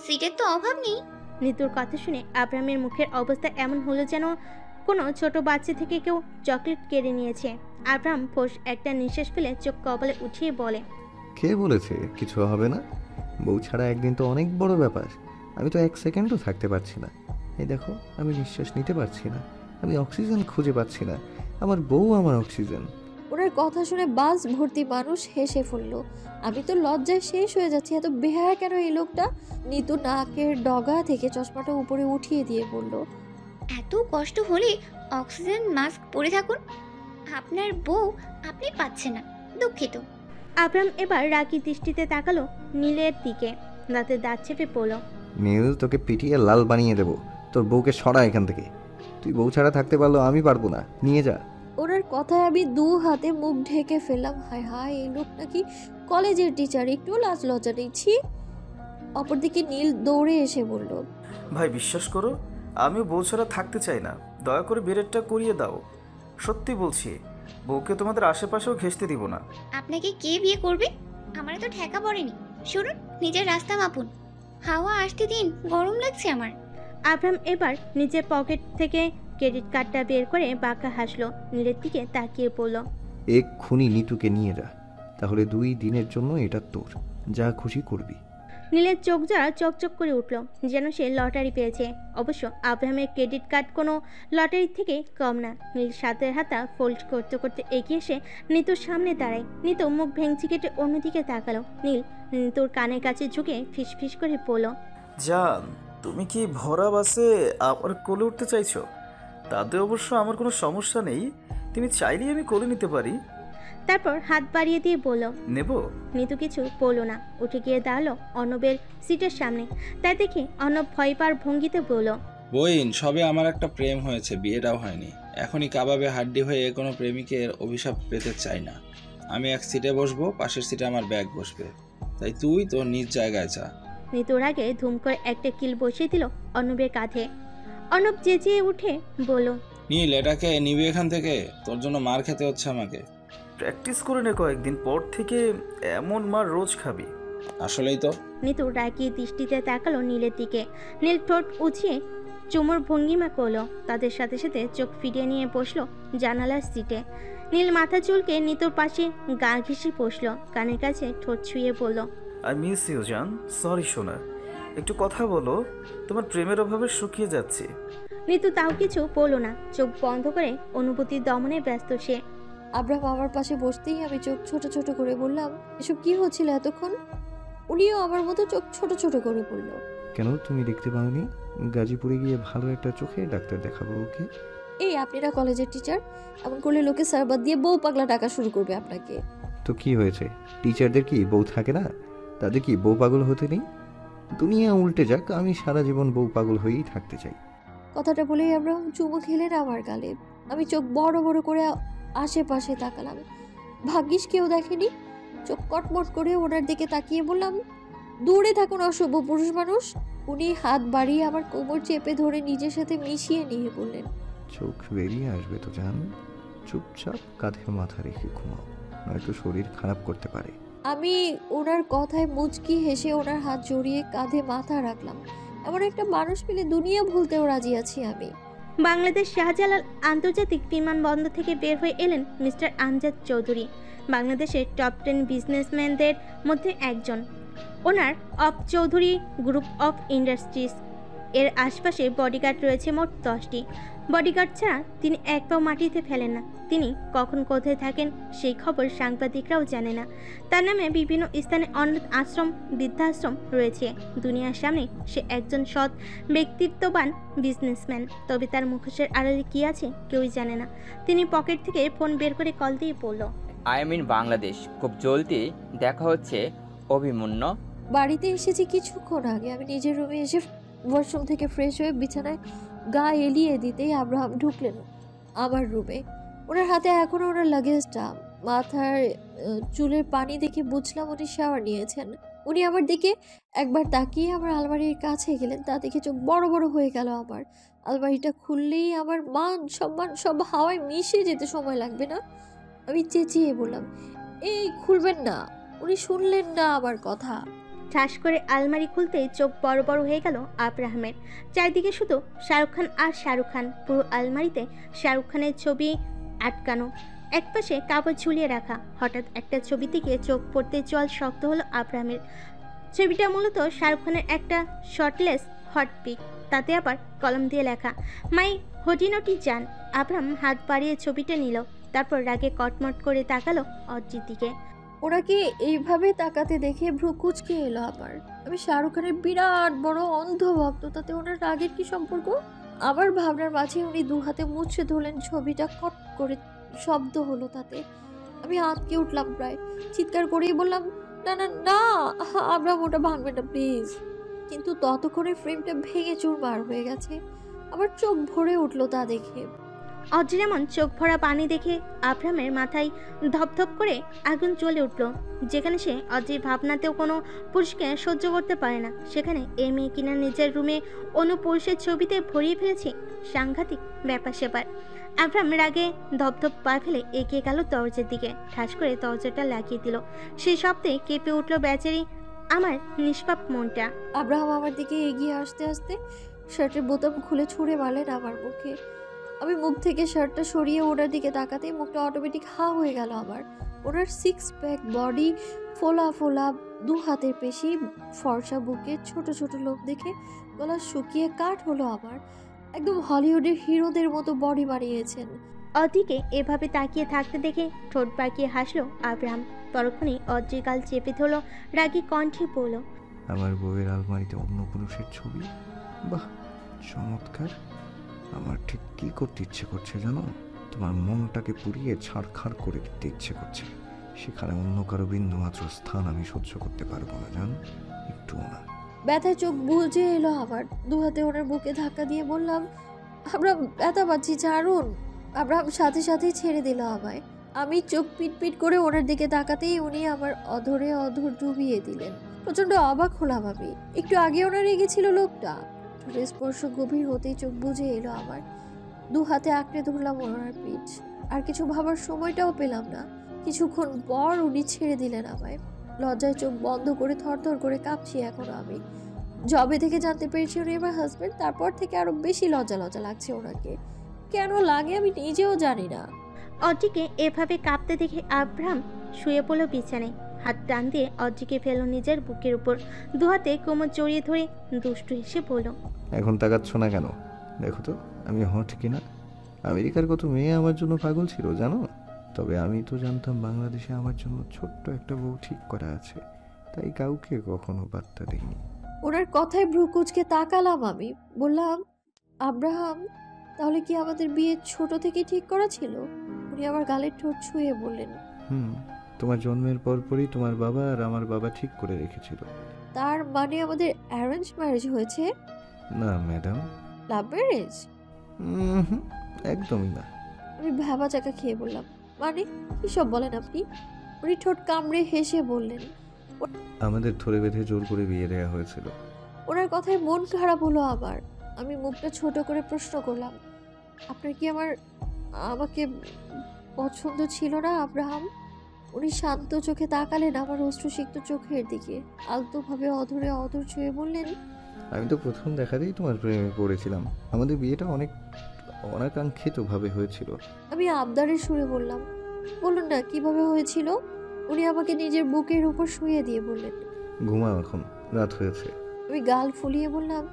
সিটের তো অভাব নেই। নিতুর কথা শুনে আব্রাহামের মুখের অবস্থা এমন হলো যেন কোনো ছোট বাচ্চা থেকে কেউ চকলেট কেড়ে নিয়েছে। আব্রাহাম ফোঁস একটা নিঃশ্বাস ফেলে চোখ কপালে উঠিয়ে বলে, কে বলেছে কিছু হবে না? বউ ছাড়া একদিন তো অনেক বড় ব্যাপার। আমি তো এক সেকেন্ডও থাকতে পারছি না। এই দেখো, আমি নিঃশ্বাস নিতে পারছি না, আমি অক্সিজেন খুঁজে পাচ্ছি না। আমার বউ আমার অক্সিজেন। ওনার কথা শুনে বাস ভর্তি মানুষ হেসে ফেললো। আমি তো লজ্জায় শেষ হয়ে যাচ্ছি, এত বেহায়া কেন এই লোকটা? নিতু নাকের ডগা থেকে চশমাটা উপরে উঠিয়ে দিয়ে বলল, এত কষ্ট হলে অক্সিজেন মাস্ক পরে থাকুন, আপনার বউ আপনি পাচ্ছেন না, দুঃখিত। আব্রাহাম এবার রাগী দৃষ্টিতে তাকালো নীলের দিকে, দাঁতে দাঁত চেপে পড়ল, নীল, তোকে পিটিয়ে লাল বানিয়ে দেবো। তোর বউকে সরা এখান থেকে। তুই বউ ছাড়া থাকতে পারলো, আমি পারবো না, নিয়ে যা। ওনার কথায় আমি দু হাতে মুখ ঢেকে ফেললাম। হায় হায়, এই লোক নাকি কলেজের টিচার, একটু লাজ লজ্জা নিচ্ছি। অপরদিকে নীল দৌড়ে এসে বলল, ভাই বিশ্বাস করো, আমিও বউ ছাড়া থাকতে চাই না, দয়া করে বেরেটটা করিয়ে দাও। সত্যি বলছি, বউকে তোমাদের আশেপাশেও ঘেঁষতে দিব না। আপনাকে কে বিয়ে করবে? আমার তো ঠেকা পড়েনি। শুনুন, নিজের রাস্তা মাপুন, হাওয়া আসতে দিন, গরম লাগছে আমার। আব্রাহাম এবার নিজের পকেট থেকে ক্রেডিট কার্ডটা বের করে বাঁকা হাসলো, নীলের দিকে তাকিয়ে পড়ল, এক্ষুনি নিতুকে নিয়ে যা, তাহলে 2 দিনের জন্য এটা তোর, যা খুশি করবি। নীলের চোখ যারা চকচক করে উঠল, যেন সে লটারি পেয়েছে। অবশ্য আব্রাহামের ক্রেডিট কার্ড কোনো লটারি থেকে কম না। নীল সাতের হাতা ফোল্ড করতে করতে এগিয়ে এসে নিতুর সামনে দাঁড়ায়। নিতু মুখ ভেঙচি কেটে অন্যদিকে তাকালো। নীল নিতুর কানের কাছে ঝুঁকে ফিসফিস করে পড়ল, জান, তুমি কি ভরা বাসে আমার কোলে উঠতে চাইছো? তাতে অবশ্য আমার কোনো সমস্যা নেই, তুমি চাইলেই আমি কোলে নিতে পারি। তারপর হাত বাড়িয়ে দিয়ে বলল, নেব? নিতু কিছু বলল না, উঠে গিয়ে দাঁড়ালো অর্ণবের সিটের সামনে। তাই দেখে অর্ণব ভয় পাওয়ার ভঙ্গিতে বলল, বইন, সবে আমার একটা প্রেম হয়েছে, বিয়েটাও হয়নি। এখনই কাবাবে হাড্ডি হয়ে কোনো প্রেমিকের অভিশাপ পেতে চাই না। আমি এক সিটে বসবো, পাশের সিটে আমার ব্যাগ বসবে, তাই তুই তোর নিজ জায়গায় যা। নিতুর আগে ধুম করে একটা কিল বসিয়ে দিল অর্ণবের কাঁধে। অর্ণব চেঁচিয়ে উঠে বলল, নীল, এটাকে নিবি এখান থেকে, তোর জন্য মার খেতে হচ্ছে আমাকে। প্র্যাকটিস করে নে, কয়েকদিন পর থেকে এমন মার রোজ খাবি। আসলেই তো। নিতু রাগিয়ে দৃষ্টিতে তাকালো নীলের দিকে। নীল ঠোঁট উঁচিয়ে চুমুর ভঙ্গিমা করলো, তাদের সাথে সাথে চোখ ফিরিয়ে নিয়ে বসলো জানালার সিটে। নীল মাথা চুলকে নিতুর পাশে গা ঘেঁষে বসলো, কানের কাছে ঠোঁট ছুঁয়ে বলল, আই মিস ইউ জান, সরি সোনা, একটু কথা বলো, তোমার প্রেমের অভাবে শুকিয়ে যাচ্ছে। নিতু তাও কিছু বলল না, চোখ বন্ধ করে অনুভূতি দমনে ব্যস্ত সে। আব্রাহাম আমার পাশে বসতেই আমি চোখ ছোট ছোট করে বললাম, এসব কি হচ্ছিল এতক্ষণ? উনিও আমার মতো চোখ ছোট ছোট করে বলল, কেন তুমি দেখতে পাওনি? গাজীপুরে গিয়ে ভালো একটা চোখের ডাক্তার দেখাবো ওকে। এই আপনারা কলেজের টিচার, এমন করলে লোকে সারবাদ দিয়ে বউ পাগলা টাকা শুরু করবে আপনাকে। তো কি হয়েছে? টিচারদের কি বউ থাকে না? তাদের কি বউ পাগল হতে নেই? দুনিয়া উল্টে যাক, আমি সারা জীবন বউ পাগল হয়েই থাকতে চাই। কথাটা বলেই আব্রাহাম চুমু খেলেন আমার গালে। আমি চোখ বড় বড় করে আশেপাশে তাকালাম, ভাগ্যিস কেউ দেখেনি। চোখ কটমট করে ওনার দিকে তাকিয়ে বললাম, দূরে থাকুন অসভ্য পুরুষ মানুষ। উনি হাত বাড়িয়ে আমার কোমর চেপে ধরে নিজের সাথে মিশিয়ে নিয়ে বললেন, চোখ বেরিয়ে আসবে তো জান, চুপচাপ কাঁধে মাথা রেখে ঘুমাও, নয়তো শরীর খারাপ করতে পারে। আমি ওনার কথায় মুচকি হেসে ওনার হাত জড়িয়ে কাঁধে মাথা রাখলাম। এমন একটা মানুষ পেলে দুনিয়া ভুলতেও রাজি আছি আমি। বাংলাদেশ শাহজালাল আন্তর্জাতিক বিমানবন্দর থেকে বের হয়ে এলেন মিস্টার আমজাদ চৌধুরী, বাংলাদেশের টপ 10 বিজনেসম্যানদের মধ্যে একজন। ওনার of Chowdhury group of industries এর আশপাশে বডিগার্ড রয়েছে মোট 10টি। বডিগার্ড ছাড়া তিনি এক পাও মাটিতে ফেলেন না। তিনি কখন কোথায় থাকেন সেই খবর সাংবাদিকরাও জানে না। তার নামে বিভিন্ন স্থানে অনাথ আশ্রম, বৃদ্ধাশ্রম রয়েছে। দুনিয়ার সামনে সে একজন সৎ, ব্যক্তিত্ববান বিজনেসম্যান। তবে তার মুখোশের আড়ালে কি আছে কেউই জানে না। তিনি পকেট থেকে ফোন বের করে কল দিয়ে বলল, আই এম ইন বাংলাদেশ, খুব জলদি দেখা হচ্ছে অভিমন্য। বাড়িতে এসেছি কিছুক্ষণ আগে। আমি নিজের রুমে এসে ওয়াশরুম থেকে ফ্রেশ হয়ে বিছানায় গা এলিয়ে দিতেই আব্রাহাম ঢুকলেন আমার রুমে। ওনার হাতে এখনও ওনার লাগেজটা। মাথার চুলের পানি দেখে বুঝলাম উনি শাওয়ার নিয়েছেন। উনি আমার দিকে একবার তাকিয়ে আমার আলমারির কাছে গেলেন। তা দেখে চোখ বড় বড় হয়ে গেল আমার। আলমারিটা খুললেই আমার মান সম্মান সব হাওয়ায় মিশে যেতে সময় লাগবে না? আমি চেঁচিয়ে বললাম, এই খুলবেন না। উনি শুনলেন না আমার কথা। ঠাস করে আলমারি খুলতেই চোখ বড় বড় হয়ে গেল আব্রাহামের। চারিদিকে শুধু শাহরুখ খান আর শাহরুখ খান। পুরো আলমারিতে শাহরুখ খানের ছবি আটকানো, একপাশে কাপড় ঝুলিয়ে রাখা। হঠাৎ একটা ছবি থেকে চোখ পড়তে জল শক্ত হলো আব্রাহামের। ছবিটা মূলত শাহরুখ খানের একটা শর্টলেস হট পিক, তাতে আবার কলম দিয়ে লেখা, মাই হটিনটি জান। আব্রাহাম হাত বাড়িয়ে ছবিটা নিল, তারপর রাগে কটমট করে তাকালো অর্জির দিকে। ওনাকে এইভাবে তাকাতে দেখে ভ্রু কুচকে এলো আমার। আমি শাহরুখ খানের বিরাট বড় অন্ধ ভক্ত, তাতে ওনার রাগের কি সম্পর্ক? আবার ভাবনার মাঝে উনি দু হাতে মুছে ধরলেন ছবিটা। কট করে শব্দ হলো তাতে। আমি আঁতকে উঠলাম, প্রায় চিৎকার করেই বললাম, না না না আব্রাহাম, ওটা ভাঙবেন না প্লিজ। কিন্তু ততক্ষণে ফ্রেমটা ভেঙে চুরমার হয়ে গেছে। আমার চোখ ভরে উঠলো তা দেখে। অর্জির এমন চোখ ভরা পানি দেখে আব্রাহামের মাথায় ধপধপ করে আগুন জ্বলে উঠল। যেখানে সে অর্জির ভাবনাতেও কোনো পুরুষকে সহ্য করতে পারে না, সেখানে এই মেয়ে কিনা নিজের রুমে অন্য পুরুষের ছবিতে ভরিয়ে ফেলেছে। সাংঘাতিক ব্যাপার সেপার। আব্রাহাম রাগে ধপধপ পা ফেলে এগিয়ে গেল দরজার দিকে। ঠাস করে দরজাটা লাগিয়ে দিল। সেই শব্দে কেঁপে উঠল বেচারি আমার নিষ্পাপ মনটা। আব্রাহাম আমার দিকে এগিয়ে আসতে আসতে শার্টের বোতাম খুলে ছুঁড়ে মারলেন আমার মুখে। আমি মুখ থেকে শার্টটা সরিয়ে ওনার দিকে তাকাতেই মুখটা অটোমেটিক হা হয়ে গেল আমার। ওনার 6 প্যাক বডি, ফোলা ফোলা দু হাতের পেশি, ফর্সা বুকে ছোট ছোট লোক দেখে গলা শুকিয়ে কাঠ হলো আমার। একদম হলিউডের হিরোদের মতো বডি বানিয়েছেন। অদ্রিকে এভাবে তাকিয়ে থাকতে দেখে ঠোঁট বাঁকিয়ে হাসলো আব্রাহাম। পরক্ষণেই অদ্রির গাল চেপে ধরল, রাগী কণ্ঠে বলল, আমার বউয়ের আলমারিতে অন্য পুরুষের ছবি? বাহ, চমৎকার। আমার ঠিক কি করতে ইচ্ছে করছে জানো? তোমার মনটাকে পুড়িয়ে ছাড়খাড় করে দিতে ইচ্ছে করছে। সেখানে অন্য কারো বিন্দু মাত্র স্থান আমি সহ্য করতে পারবো না, জান, একটুও না। ব্যথায় চোখ বুজে এলো আমার। দু হাতে ওনার বুকে ধাক্কা দিয়ে বললাম, আব্রাহাম ব্যথা পাচ্ছি, ছাড়ুন। আব্রাহাম সাথে সাথেই ছেড়ে দিল আমায়। আমি চোখ পিট করে ওনার দিকে তাকাতেই উনি আমার অধরে অধর ডুবিয়ে দিলেন। প্রচন্ড অবাক হলাম আমি। একটু আগে ওনার রেগেছিল লোকটা। ঠোঁটের স্পর্শ গভীর হতেই চোখ বুজে এলো আমার। দু হাতে আঁকড়ে ধরলাম ওনার পিঠ। আর কিছু ভাবার সময়টাও পেলাম না। কিছুক্ষণ পর উনি ছেড়ে দিলেন আমায়। লজ্জায় চোখ বন্ধ করে থরথর করে কাঁপছি এখনো আমি। জবে থেকে জানতে পেরেছি উনি আমার হাজবেন্ড, তারপর থেকে আরো বেশি লজ্জা লজ্জা লাগছে ওনাকে। কেন লাগে আমি নিজেও জানি না। অদ্রিকে এভাবে কাঁপতে দেখে আব্রাহাম শুয়ে পড়ল বিছানায়। হাত টান দিয়ে অদ্রিকে ফেলল নিজের বুকের উপর। দু হাতে কোমর জড়িয়ে ধরে দুষ্টু হেসে বলল, এখন তাকাচ্ছ না কেন? দেখো তো আমি হট কিনা। আমেরিকার কত মেয়ে আমার জন্য পাগল ছিল জানো? তবে আমি তো জানতাম বাংলাদেশে আমার জন্য ছোট্ট একটা বউ ঠিক করা আছে, তাই কাউকে কখনো বার্তা দিইনি। ওনার কথায় ভ্রু কুচকে তাকালাম আমি। বললাম, আব্রাহাম, তাহলে কি আমাদের বিয়ে ছোট থেকে ঠিক করা ছিল? উনি আমার গালের ঠোঁট ছুঁয়ে বললেন, তোমার জন্মের পরপরই তোমার বাবা আর আমার বাবা ঠিক করে রেখেছিল। তার মানে আমাদের অ্যারেঞ্জ ম্যারেজ হয়েছে? না ম্যাডাম। Love marriage? একদমই না। আমি ভাবা চাকা খেয়ে বললাম, মানে কি সব বলেন আপনি? উনি ঠোঁট কামড়ে হেসে বললেন, আমাদের ধরে বেঁধে জোর করে বিয়ে দেওয়া হয়েছিল। ওনার কথায় মন খারাপ হলো আবার। আমি মুখটা ছোট করে প্রশ্ন করলাম, আপনার কি আমাকে পছন্দ ছিল না আব্রাহাম? উনি শান্ত চোখে তাকালেন আমার অশ্রুসিক্ত চোখের দিকে। আলতোভাবে অধরে অধর ছুঁয়ে বললেন, আমি তো প্রথম দেখাতেই তোমার প্রেমে পড়েছিলাম। আমাদের বিয়েটা অনেক অনাকাঙ্ক্ষিতভাবে হয়েছিল। আমি আবদারের সুরে বললাম, বলুন না কিভাবে হয়েছিল। উনি আমাকে নিজের বুকের উপর শুয়ে দিয়ে বললেন, ঘুমাও, এখন রাত হয়েছে। আমি গাল ফুলিয়ে বললাম,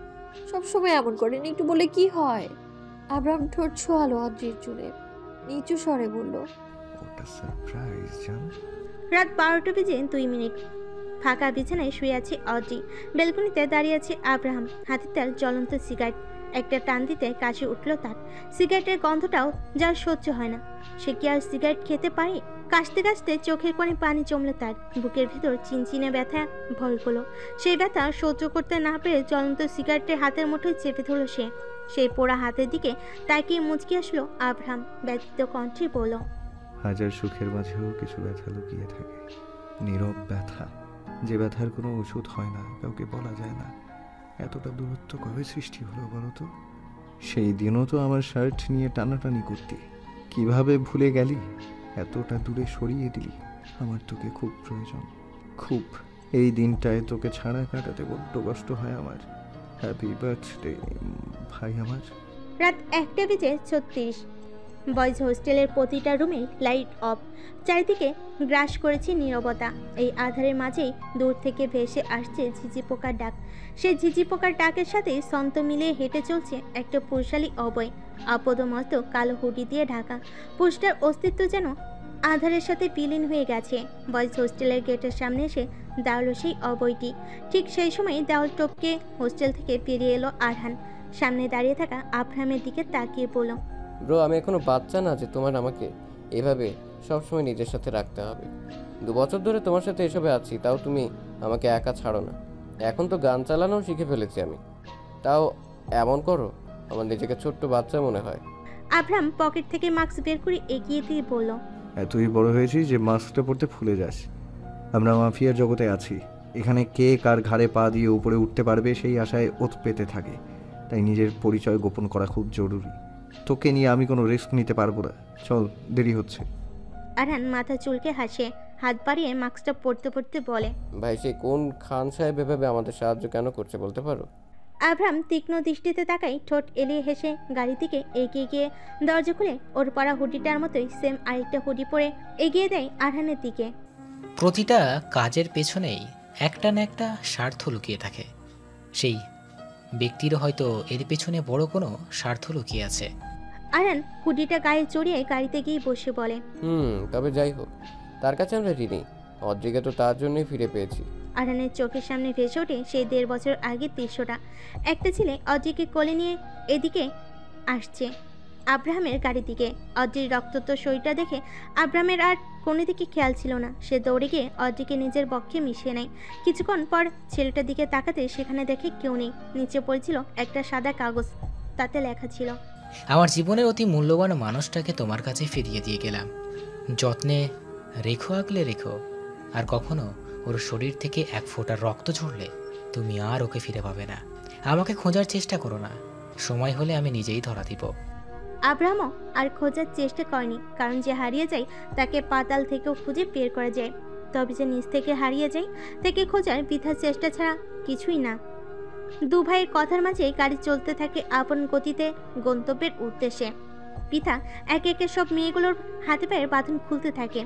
সবসময় এমন করেন, একটু বলে কি হয়? আব্রাহাম ঠোঁট ছোঁয়ালো অদ্রির চুলে, নিচু স্বরে বলল, ওটা সারপ্রাইজ জান। রাত 12টা বেজে 2 মিনিট। ফাঁকা বিছানায় শুয়ে আছে অড্রি। বেলকনিতে দাঁড়িয়ে আছে আব্রাহাম, হাতে তার জ্বলন্ত সিগারেট। একটা টান দিতে কাশি উঠল তার। সিগারেটের গন্ধটাও যার সহ্য হয় না। সে কি আর সিগারেট খেতে পারে? কাশতে কাশতে চোখের কোণে পানি জমল তার। বুকের ভেতর চিনচিনে ব্যথা ভয় করলো। সেই ব্যথা সহ্য করতে না পেরে জ্বলন্ত সিগারেটের হাতের মুঠোয় চেপে ধরল সে। সেই পোড়া হাতের দিকে তাকিয়ে মুচকি আসলো আব্রাহাম, ব্যথিত কণ্ঠে বলল, হাজার সুখের মাঝেও কিছু ব্যথা লুকিয়ে থাকে, নীরব ব্যথা, যে ব্যথার কোনো ওষুধ হয় না, কাউকে বলা যায় না। এতটা দূরত্ব কবে সৃষ্টি হলো বলো তো? সেই দিনও তো আমার শার্ট নিয়ে টানাটানি করতি, কিভাবে ভুলে গেলি? এতটা দূরে সরিয়ে দিলি। আমার তোকে খুব প্রয়োজন, খুব। এই দিনটায় তোকে ছাড়া কাটাতে বড্ড কষ্ট হয় আমার। হ্যাপি বার্থডে ভাই আমার। রাত 1টা বেজে 36। বয়েজ হোস্টেলের প্রতিটা রুমে লাইট অফ। চারিদিকে গ্রাস করেছে নীরবতা। এই আধারের মাঝেই দূর থেকে ভেসে আসছে ঝিঝি পোকার ডাক। সেই ঝিঝি পোকার ডাকের সাথে সন্ত মিলিয়ে হেঁটে চলছে একটা পুরুষালী অবয়, আপদমস্ত কালো হুডি দিয়ে ঢাকা। পুরুষটার অস্তিত্ব যেন আধারের সাথে বিলীন হয়ে গেছে। বয়েজ হোস্টেলের গেটের সামনে এসে দাঁড়ালো সেই অবয়টি। ঠিক সেই সময় দেওয়াল টপকে হোস্টেল থেকে বেরিয়ে এলো আরহান। সামনে দাঁড়িয়ে থাকা আব্রাহামের দিকে তাকিয়ে বলল, ব্রো, আমি এখনো বাচ্চা না যে তোমার আমাকে এভাবে সবসময় নিজের সাথে রাখতে হবে। 2 বছর ধরে তোমার সাথে এসবে আছি, তাও তুমি আমাকে একা ছাড়ো না। এখন তো গান চালানোও শিখে ফেলেছি আমি, তাও এমন করো, আমার নিজেকে ছোট্ট বাচ্চা মনে হয়। আব্রাহাম পকেট থেকে মাস্ক বের করে এগিয়ে দিয়ে বলল, এতই বড় হয়েছিস যে মাস্কটা পরতে ভুলে যাস। আমরা মাফিয়ার জগতে আছি, এখানে কে কার ঘাড়ে পা দিয়ে উপরে উঠতে পারবে সেই আশায় ওত পেতে থাকে। তাই নিজের পরিচয় গোপন করা খুব জরুরি। তোকে নিয়ে আমি কোনো রিস্ক নিতে পারবো না, চল, দেরি হচ্ছে। আরহান মাথা চুলকে হাসে, হাত বাড়িয়ে মাস্কটা পরতে পরতে বলে, ভাই, সে কোন খান সাহেব এভাবে আমাদের সাহায্য কেন করছে বলতে পারো? আব্রাহাম তীক্ষ্ণ দৃষ্টিতে তাকাই, ঠোঁট এলিয়ে হেসে গাড়ি থেকে এগিয়ে গিয়ে দরজা খুলে ওর পরা হুডিটার মতোই সেম আরেকটা হুডি পরে এগিয়ে দেয় আরহানের দিকে। প্রতিটা কাজের পেছনেই একটা না একটা স্বার্থ লুকিয়ে থাকে। সেই ব্যক্তিরও হয়তো এর পেছনে বড় কোনো স্বার্থ লুকিয়ে আছে। আরহান হুডিটা গায়ে জড়িয়ে গাড়িতে গিয়ে বসে বলে, তবে যাই হোক, তার কাছে আমরা ঋণী। অদ্রিকে তো তার জন্যই ফিরে পেয়েছি। আরহানের চোখের সামনে ভেসে ওঠে সেই 1.5 বছর আগের দৃশ্যটা। একটা ছেলে অদ্রিকে কোলে নিয়ে এদিকে আসছে আব্রাহামের গাড়ির দিকে। অদ্রির রক্তাক্ত শরীরটা দেখে আব্রাহামের আর কোনো দিকে খেয়াল ছিল না। সে দৌড়ে গিয়ে অদ্রিকে নিজের বক্ষে মিশিয়ে নেয়। কিছুক্ষণ পর ছেলেটার দিকে তাকাতে সেখানে দেখে কেউ নেই। নিচে পড়েছিল একটা সাদা কাগজ, তাতে লেখা ছিল, আমার জীবনের অতি মূল্যবান মানুষটাকে তোমার কাছে ফিরিয়ে দিয়ে গেলাম। যত্নে রেখো, আগলে রেখো। আর কখনো ওর শরীর থেকে 1 ফোঁটা রক্ত ঝরলে তুমি আর ওকে ফিরে পাবে না। আমাকে খোঁজার চেষ্টা করো না, সময় হলে আমি নিজেই ধরা দিব। আব্রাহামও আর খোঁজার চেষ্টা করেনি, কারণ যে হারিয়ে যায় তাকে পাতাল থেকেও খুঁজে বের করা যায়। তবে যে নিজ থেকে হারিয়ে যায় তাকে খোঁজার বৃথা চেষ্টা ছাড়া কিছুই না। 2 ভাইয়ের কথার মাঝে গাড়ি চলতে থাকে আপন গতিতে গন্তব্যের উদ্দেশ্যে। পিতা একে একে সব মেয়েগুলোর হাতে পায়ের বাঁধন খুলতে থাকে।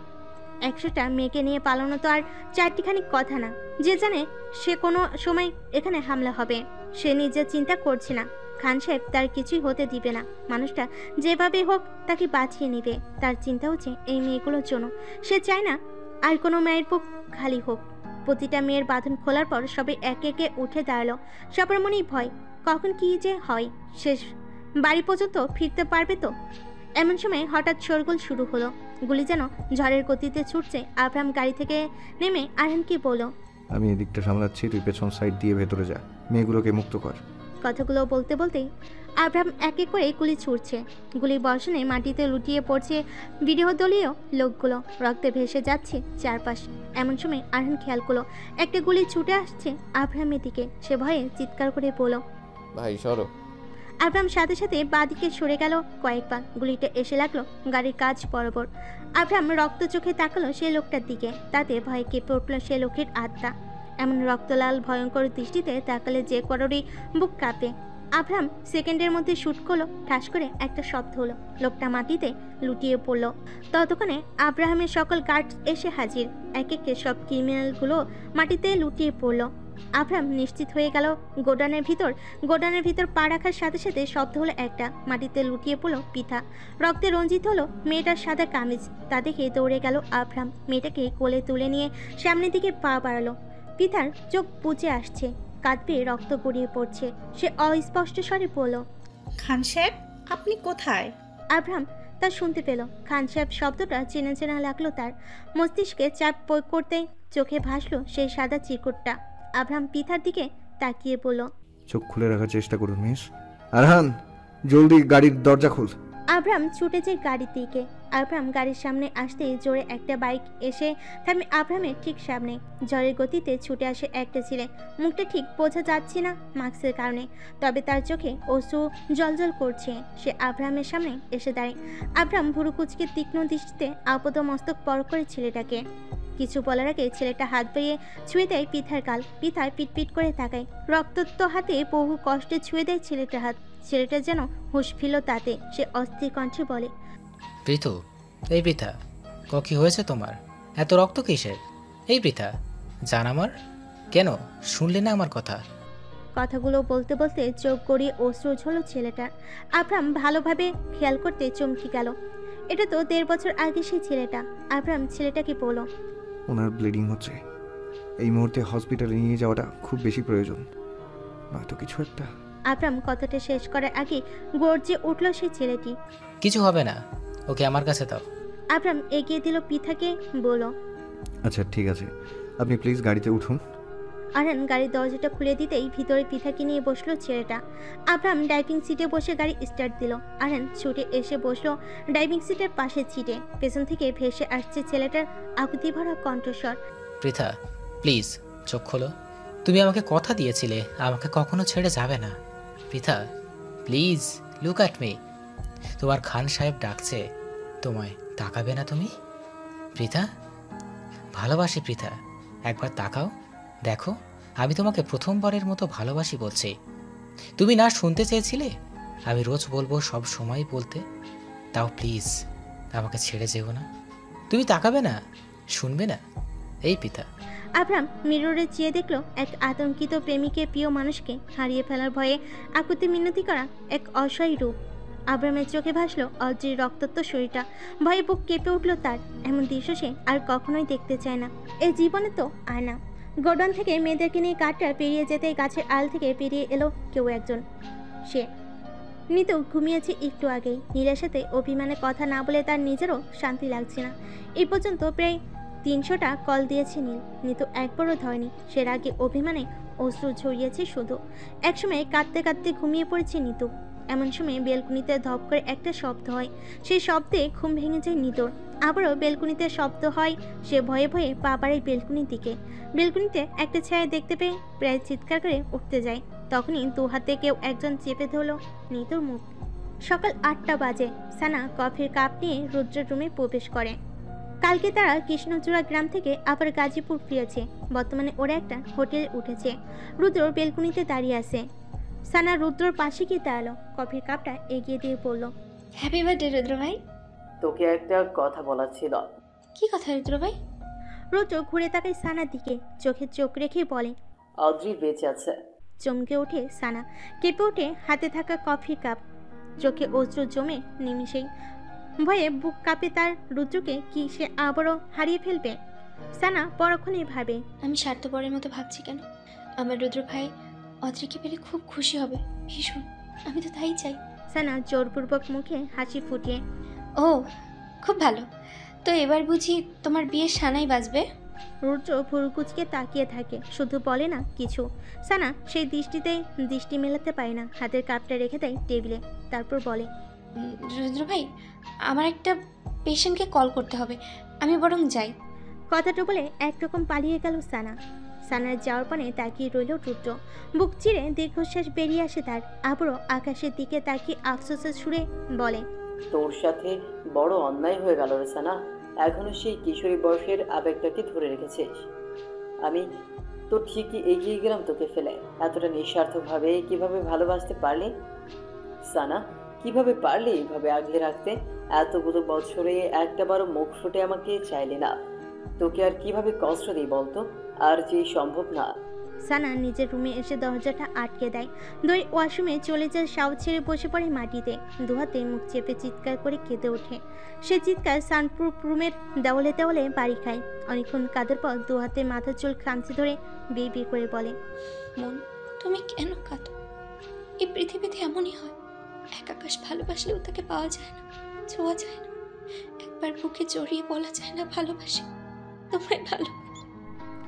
100টা মেয়েকে নিয়ে পালানো তো আর 4টিখানি কথা না। যে জানে সে কোনো সময় এখানে হামলা হবে, সে নিজের চিন্তা করছে না। খান সাহেব তার কিছুই হতে দিবে না। মানুষটা যেভাবে হোক তাকে বাঁচিয়ে নেবে। তার চিন্তা হচ্ছে এই মেয়েগুলোর জন্য। সে চায় না আর কোনো মেয়ের বুক খালি হোক। প্রতিটা মেয়ের বাঁধন খোলার পর সবাই একে একে উঠে দাঁড়ালো। সবার মনেই ভয়, কখন কি যে হয়, শেষ বাড়ি পর্যন্ত ফিরতে পারবে তো? এমন সময় হঠাৎ শোরগোল শুরু হলো। গুলি যেন ঝড়ের গতিতে ছুটছে। আব্রাহাম গাড়ি থেকে নেমে আরহানকে বলল, আমি এদিকটা সামলাচ্ছি, তুই পেছন সাইড দিয়ে ভেতরে যা, মেয়েগুলোকে মুক্ত কর। কথাগুলো বলতে বলতেই আব্রাহাম এক এক করে গুলি ছুটছে। গুলি বর্ষণে মাটিতে লুটিয়ে পড়ছে ভিডিও দলীয় লোকগুলো, রক্তে ভেসে যাচ্ছে চারপাশ। এমন সময় আরহান খেয়াল করলো একটা গুলি ছুটে আসছে আব্রাহামের দিকে। সে ভয়ে চিৎকার করে বলল, ভাই সরো। আব্রাহাম সাথে সাথে বাঁদিকে সরে গেল কয়েকবার। গুলিটা এসে লাগলো গাড়ির কাজ বরাবর। আব্রাহাম রক্ত চোখে তাকালো সে লোকটার দিকে। তাতে ভয়ে কেঁপে উঠল সে লোকের আত্মা। এমন রক্তলাল ভয়ঙ্কর দৃষ্টিতে তাকালে যে কারোরই বুক কাঁপে। আব্রাহাম সেকেন্ডের মধ্যে শুট করলো, ঠাস করে একটা শব্দ হলো, লোকটা মাটিতে লুটিয়ে পড়লো। ততক্ষণে আব্রাহামের সকল গার্ড এসে হাজির। এক একে সব ক্রিমিনালগুলো মাটিতে লুটিয়ে পড়লো। আবরাম নিশ্চিত হয়ে গেল গোডানের ভিতর পা রাখার সাথে সাথে শব্দ হলো একটা, মাটিতে লুটিয়ে পড়লো পিতা। রক্তে রঞ্জিত হলো মেয়েটার সাদা কামিজ। তা দেখে দৌড়ে গেল আবরাম, মেয়েটাকে কোলে তুলে নিয়ে সামনের দিকে পা বাড়ালো। পিতার চোখ বুজে আসছে, কাঁধ বেয়ে রক্ত গড়িয়ে পড়ছে। সে অস্পষ্ট স্বরে বলল, খান সাহেব, আপনি কোথায়? আবরাম তা শুনতে পেল। খান সাহেব শব্দটা চেনা চেনা লাগলো তার। মস্তিষ্কে চাপ প্রয়োগ করতেই চোখে ভাসলো সেই সাদা চিরকুটটা। আবরাম পিতার দিকে তাকিয়ে বলল, চোখ খুলে রাখার চেষ্টা করুন মিস। আরহান, জলদি গাড়ির দরজা খুল। আবরাম ছুটে যায় গাড়ির দিকে। আবরাম গাড়ির সামনে আসতেই জোরে একটা বাইক এসে থামে আবরামের ঠিক সামনে। ঝড়ের গতিতে ছুটে আসে একটা ছেলে। মুখটা ঠিক বোঝা যাচ্ছে না মাস্কের কারণে, তবে তার চোখে অশ্রু জলজল করছে। সে আবরামের সামনে এসে দাঁড়ায়। আবরাম ভুরু কুচকে তীক্ষ্ণ দৃষ্টিতে আপাত মস্তক পরখ করে ছেলেটাকে। কিছু বলার আগে ছেলেটা হাত বাড়িয়ে ছুঁয়ে দেয় পিতার গাল। পিতার পিটপিট করে তাকায়। রক্তাক্ত হাতে বহু কষ্টে ছুঁয়ে দেয় ছেলেটার হাত। ছেলেটা যেন হুঁশ ফিরল তাতে। সে অস্থির কণ্ঠে বলে, পৃথু, এই বৃথা, কি হয়েছে তোমার? এত রক্ত কিসের? এই বৃথা, জান আমার, কেন শুনলে না আমার কথা? কথাগুলো বলতে বলতে চোখ গড়িয়ে অশ্রু ঝরল ছেলেটার। আবরাম ভালোভাবে খেয়াল করতে চমকে গেল। এটা তো 1.5 বছর আগে সেই ছেলেটা। আবরাম ছেলেটাকে বলল, ওনার ব্লিডিং হচ্ছে, এই মুহূর্তে হসপিটালে নিয়ে যাওয়াটা খুব বেশি প্রয়োজন, নয়তো কিছু একটা। আবরাম কথাটা শেষ করার আগে গর্জে উঠল সেই ছেলেটি, কিছু হবে না, ওকে আমার কাছে দাও। আবরাম এগিয়ে দিল পিতাকে, বলল, আচ্ছা ঠিক আছে, আপনি প্লিজ গাড়িতে উঠুন। আরহান গাড়ির দরজাটা খুলে দিতেই ভিতরে পিতাকে নিয়ে বসলো ছেলেটা। আবরাম ড্রাইভিং সিটে বসে গাড়ি স্টার্ট দিল। আরহান ছুটে এসে বসলো ড্রাইভিং সিটের পাশের সিটে। পেছন থেকে ভেসে আসছে ছেলেটার আকুতি ভরা কণ্ঠস্বর, পৃথা, প্লিজ চোখ খোলো। তুমি আমাকে কথা দিয়েছিলে আমাকে কখনো ছেড়ে যাবে না। Pritha, please look at me. তোমার খান সাহেব ডাকছে, তোমায় তাকাবে না তুমি? পৃথা, ভালোবাসি পৃথা, একবার তাকাও, দেখো আমি তোমাকে প্রথমবারের মতো ভালোবাসি বলছি। তুমি না শুনতে চেয়েছিলে? আমি রোজ বলবো, সব সময় বলতে, তাও প্লিজ আমাকে ছেড়ে যেও না। তুমি তাকাবে না, শুনবে না? এই পিতা। আবরাম মিররে চেয়ে দেখলো এক আতঙ্কিত প্রেমিকের প্রিয় মানুষকে হারিয়ে ফেলার ভয়ে আকুতি মিনতি করা এক অসহায় রূপ। আবরামের চোখে ভাসলো অদ্রির রক্তাক্ত শরীরটা। ভয়ে বুক কেঁপে উঠলো তার। এমন দৃশ্য সে আর কখনোই দেখতে চায় না, এই জীবনে তো আর না। গোডাউন থেকে মেয়েদেরকে নিয়ে কাঠটা পেরিয়ে যেতে গাছের আল থেকে পেরিয়ে এলো কেউ একজন। সে নিতু ঘুমিয়েছে একটু আগেই। নীলের সাথে অভিমানে কথা না বলে তার নিজেরও শান্তি লাগছে না। এই পর্যন্ত প্রায় 300টা কল দিয়েছে নীল, নিতু একবারও ধরেনি। সে রাগে অভিমানে অশ্রু ঝরিয়েছে শুধু। একসময় কাঁদতে কাঁদতে ঘুমিয়ে পড়েছে নিতু। এমন সময় বেলকুনিতে ধপ করে একটা শব্দ হয়। সেই শব্দে ঘুম ভেঙে যায় নিতুর। আবারও বেলকুনিতে শব্দ হয়। সে ভয়ে ভয়ে পা বাড়ায় বেলকুনির দিকে। বেলকুনিতে একটা ছায়া দেখতে পেয়ে প্রায় চিৎকার করে উঠতে যায়। তখনই 2 হাতে কেউ একজন চেপে ধরল নিতুর মুখ। সকাল 8টা বাজে। সানা কফির কাপ নিয়ে রুদ্রের রুমে প্রবেশ করে। কালকে তারা কৃষ্ণচূড়া গ্রাম থেকে আবার গাজীপুর ফিরেছে। বর্তমানে ওরা একটা হোটেলে উঠেছে। রুদ্র বেলকুনিতে দাঁড়িয়ে আছে। সানা রুদ্রর পাশে গিয়ে দাঁড়ালো, কফির কাপটা এগিয়ে দিয়ে বলল, হ্যাপি বার্থডে রুদ্র ভাই। তোকে একটা কথা বলার ছিল। কি কথা রুদ্র ভাই? রুদ্র ঘুরে তাকায় সানার দিকে, চোখে চোখ রেখে বলে, অদ্রি বেঁচে আছে। চমকে ওঠে সানা, কেঁপে ওঠে হাতে থাকা কফির কাপ। চোখে অশ্রু জমে নিমিষেই। ভয়ে বুক কাঁপে তার। রুদ্রকে কি সে আবারও হারিয়ে ফেলবে? সানা পরক্ষণেই ভাবে, আমি স্বার্থপরের মতো ভাবছি কেন? আমার রুদ্র ভাই অদ্রিকে পেলে খুব খুশি হবে, ভীষণ। আমি তো তাই চাই। সানা জোরপূর্বক মুখে হাসি ফুটিয়ে, ও খুব ভালো, তো এবার বুঝি তোমার বিয়ে সানাই বাজবে? রুদ্র ভুরু কুচকে তাকিয়ে থাকে, শুধু বলে না কিছু। সানা সেই দৃষ্টিতে দৃষ্টি মেলাতে পারে না। হাতের কাপটা রেখে দেয় টেবিলে, তারপর বলে, রুদ্র ভাই, আমার একটা পেশেন্টকে কল করতে হবে, আমি বরং যাই। কথাটা বলে একরকম পালিয়ে গেল সানা। সানার যাওয়ার পানে তাকিয়ে রইল রুদ্র। বুক চিরে দীর্ঘশ্বাস বেরিয়ে আসে তার। আবারও আকাশের দিকে তাকিয়ে আফসোসের সুরে বলে, তোর সাথে বড় অন্যায় হয়ে গেল রে সানা। এখনো সেই কিশোরী বয়সের আবেগটাকে ধরে রেখেছিস। আমি তো ঠিকই এগিয়ে গেলাম তোকে ফেলে। এতটা নিঃস্বার্থভাবে কিভাবে ভালোবাসতে পারলি সানা? কিভাবে পারলি এইভাবে আগলে রাখতে? এতগুলো বছরে একটাবারও মুখ ফুটে আমাকে চাইলি না। তোকে আর কিভাবে কষ্ট দিই বলতো? আর যে সম্ভব না। সানা নিজের রুমে এসে দরজাটা আটকে দেয়। দুই ওয়াশরুমে চলে যায়, সাউথ ছেড়ে বসে পড়ে মাটিতে, দুহাতে মুখ চেপে চিৎকার করে কেঁদে ওঠে। সে চিৎকার সানপ্রুফ রুমের দেওয়ালে দেওয়ালে বাড়ি খায়। অনেকক্ষণ কাঁদার পর দুহাতে মাথার চুল খামচে ধরে বিয়ে বিয়ে করে বলে, মন, তুমি কেন কাঁদো? এই পৃথিবীতে এমনই হয়, এক আকাশ ভালোবাসলেও তাকে পাওয়া যায় না, ছোঁয়া যায় না, একবার বুকে জড়িয়ে বলা যায় না ভালোবাসি, তোমায় ভালোবাসি।